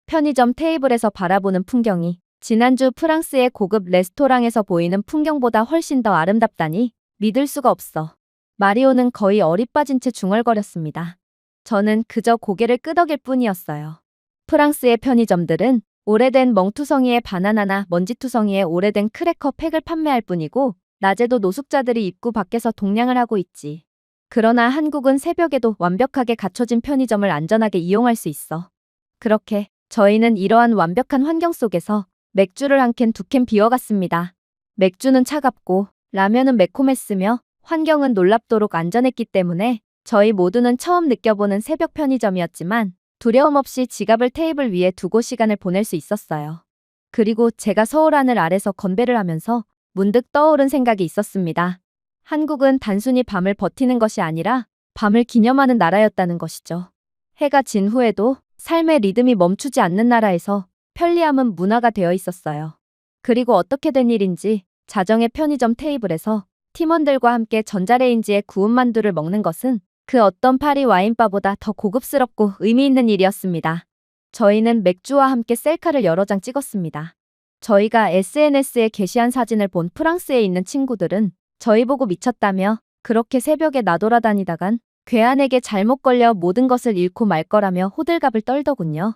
편의점 테이블에서 바라보는 풍경이 지난주 프랑스의 고급 레스토랑에서 보이는 풍경보다 훨씬 더 아름답다니 믿을 수가 없어. 마리오는 거의 얼이 빠진 채 중얼거렸습니다. 저는 그저 고개를 끄덕일 뿐이었어요. 프랑스의 편의점들은 오래된 멍투성이의 바나나나 먼지투성이의 오래된 크래커 팩을 판매할 뿐이고 낮에도 노숙자들이 입구 밖에서 동냥을 하고 있지. 그러나 한국은 새벽에도 완벽하게 갖춰진 편의점을 안전하게 이용할 수 있어. 그렇게 저희는 이러한 완벽한 환경 속에서 맥주를 한 캔 두 캔 비워갔습니다. 맥주는 차갑고 라면은 매콤했으며 환경은 놀랍도록 안전했기 때문에 저희 모두는 처음 느껴보는 새벽 편의점이었지만 두려움 없이 지갑을 테이블 위에 두고 시간을 보낼 수 있었어요. 그리고 제가 서울 하늘 아래서 건배를 하면서 문득 떠오른 생각이 있었습니다. 한국은 단순히 밤을 버티는 것이 아니라 밤을 기념하는 나라였다는 것이죠. 해가 진 후에도 삶의 리듬이 멈추지 않는 나라에서 편리함은 문화가 되어 있었어요. 그리고 어떻게 된 일인지 자정의 편의점 테이블에서 팀원들과 함께 전자레인지에 구운 만두를 먹는 것은 그 어떤 파리 와인바보다 더 고급스럽고 의미 있는 일이었습니다. 저희는 맥주와 함께 셀카를 여러 장 찍었습니다. 저희가 SNS에 게시한 사진을 본 프랑스에 있는 친구들은 저희 보고 미쳤다며 그렇게 새벽에 나돌아다니다간 괴한에게 잘못 걸려 모든 것을 잃고 말 거라며 호들갑을 떨더군요.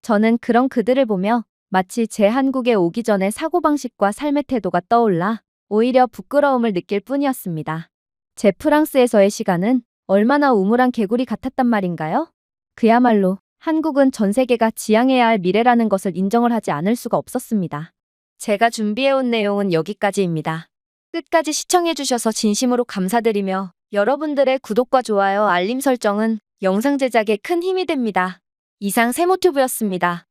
저는 그런 그들을 보며 마치 제 한국에 오기 전에 사고방식과 삶의 태도가 떠올라 오히려 부끄러움을 느낄 뿐이었습니다. 제 프랑스에서의 시간은 얼마나 우물한 개구리 같았단 말인가요? 그야말로 한국은 전 세계가 지향해야 할 미래라는 것을 인정을 하지 않을 수가 없었습니다. 제가 준비해온 내용은 여기까지입니다. 끝까지 시청해주셔서 진심으로 감사드리며 여러분들의 구독과 좋아요, 알림 설정은 영상 제작에 큰 힘이 됩니다. 이상 세모튜브였습니다.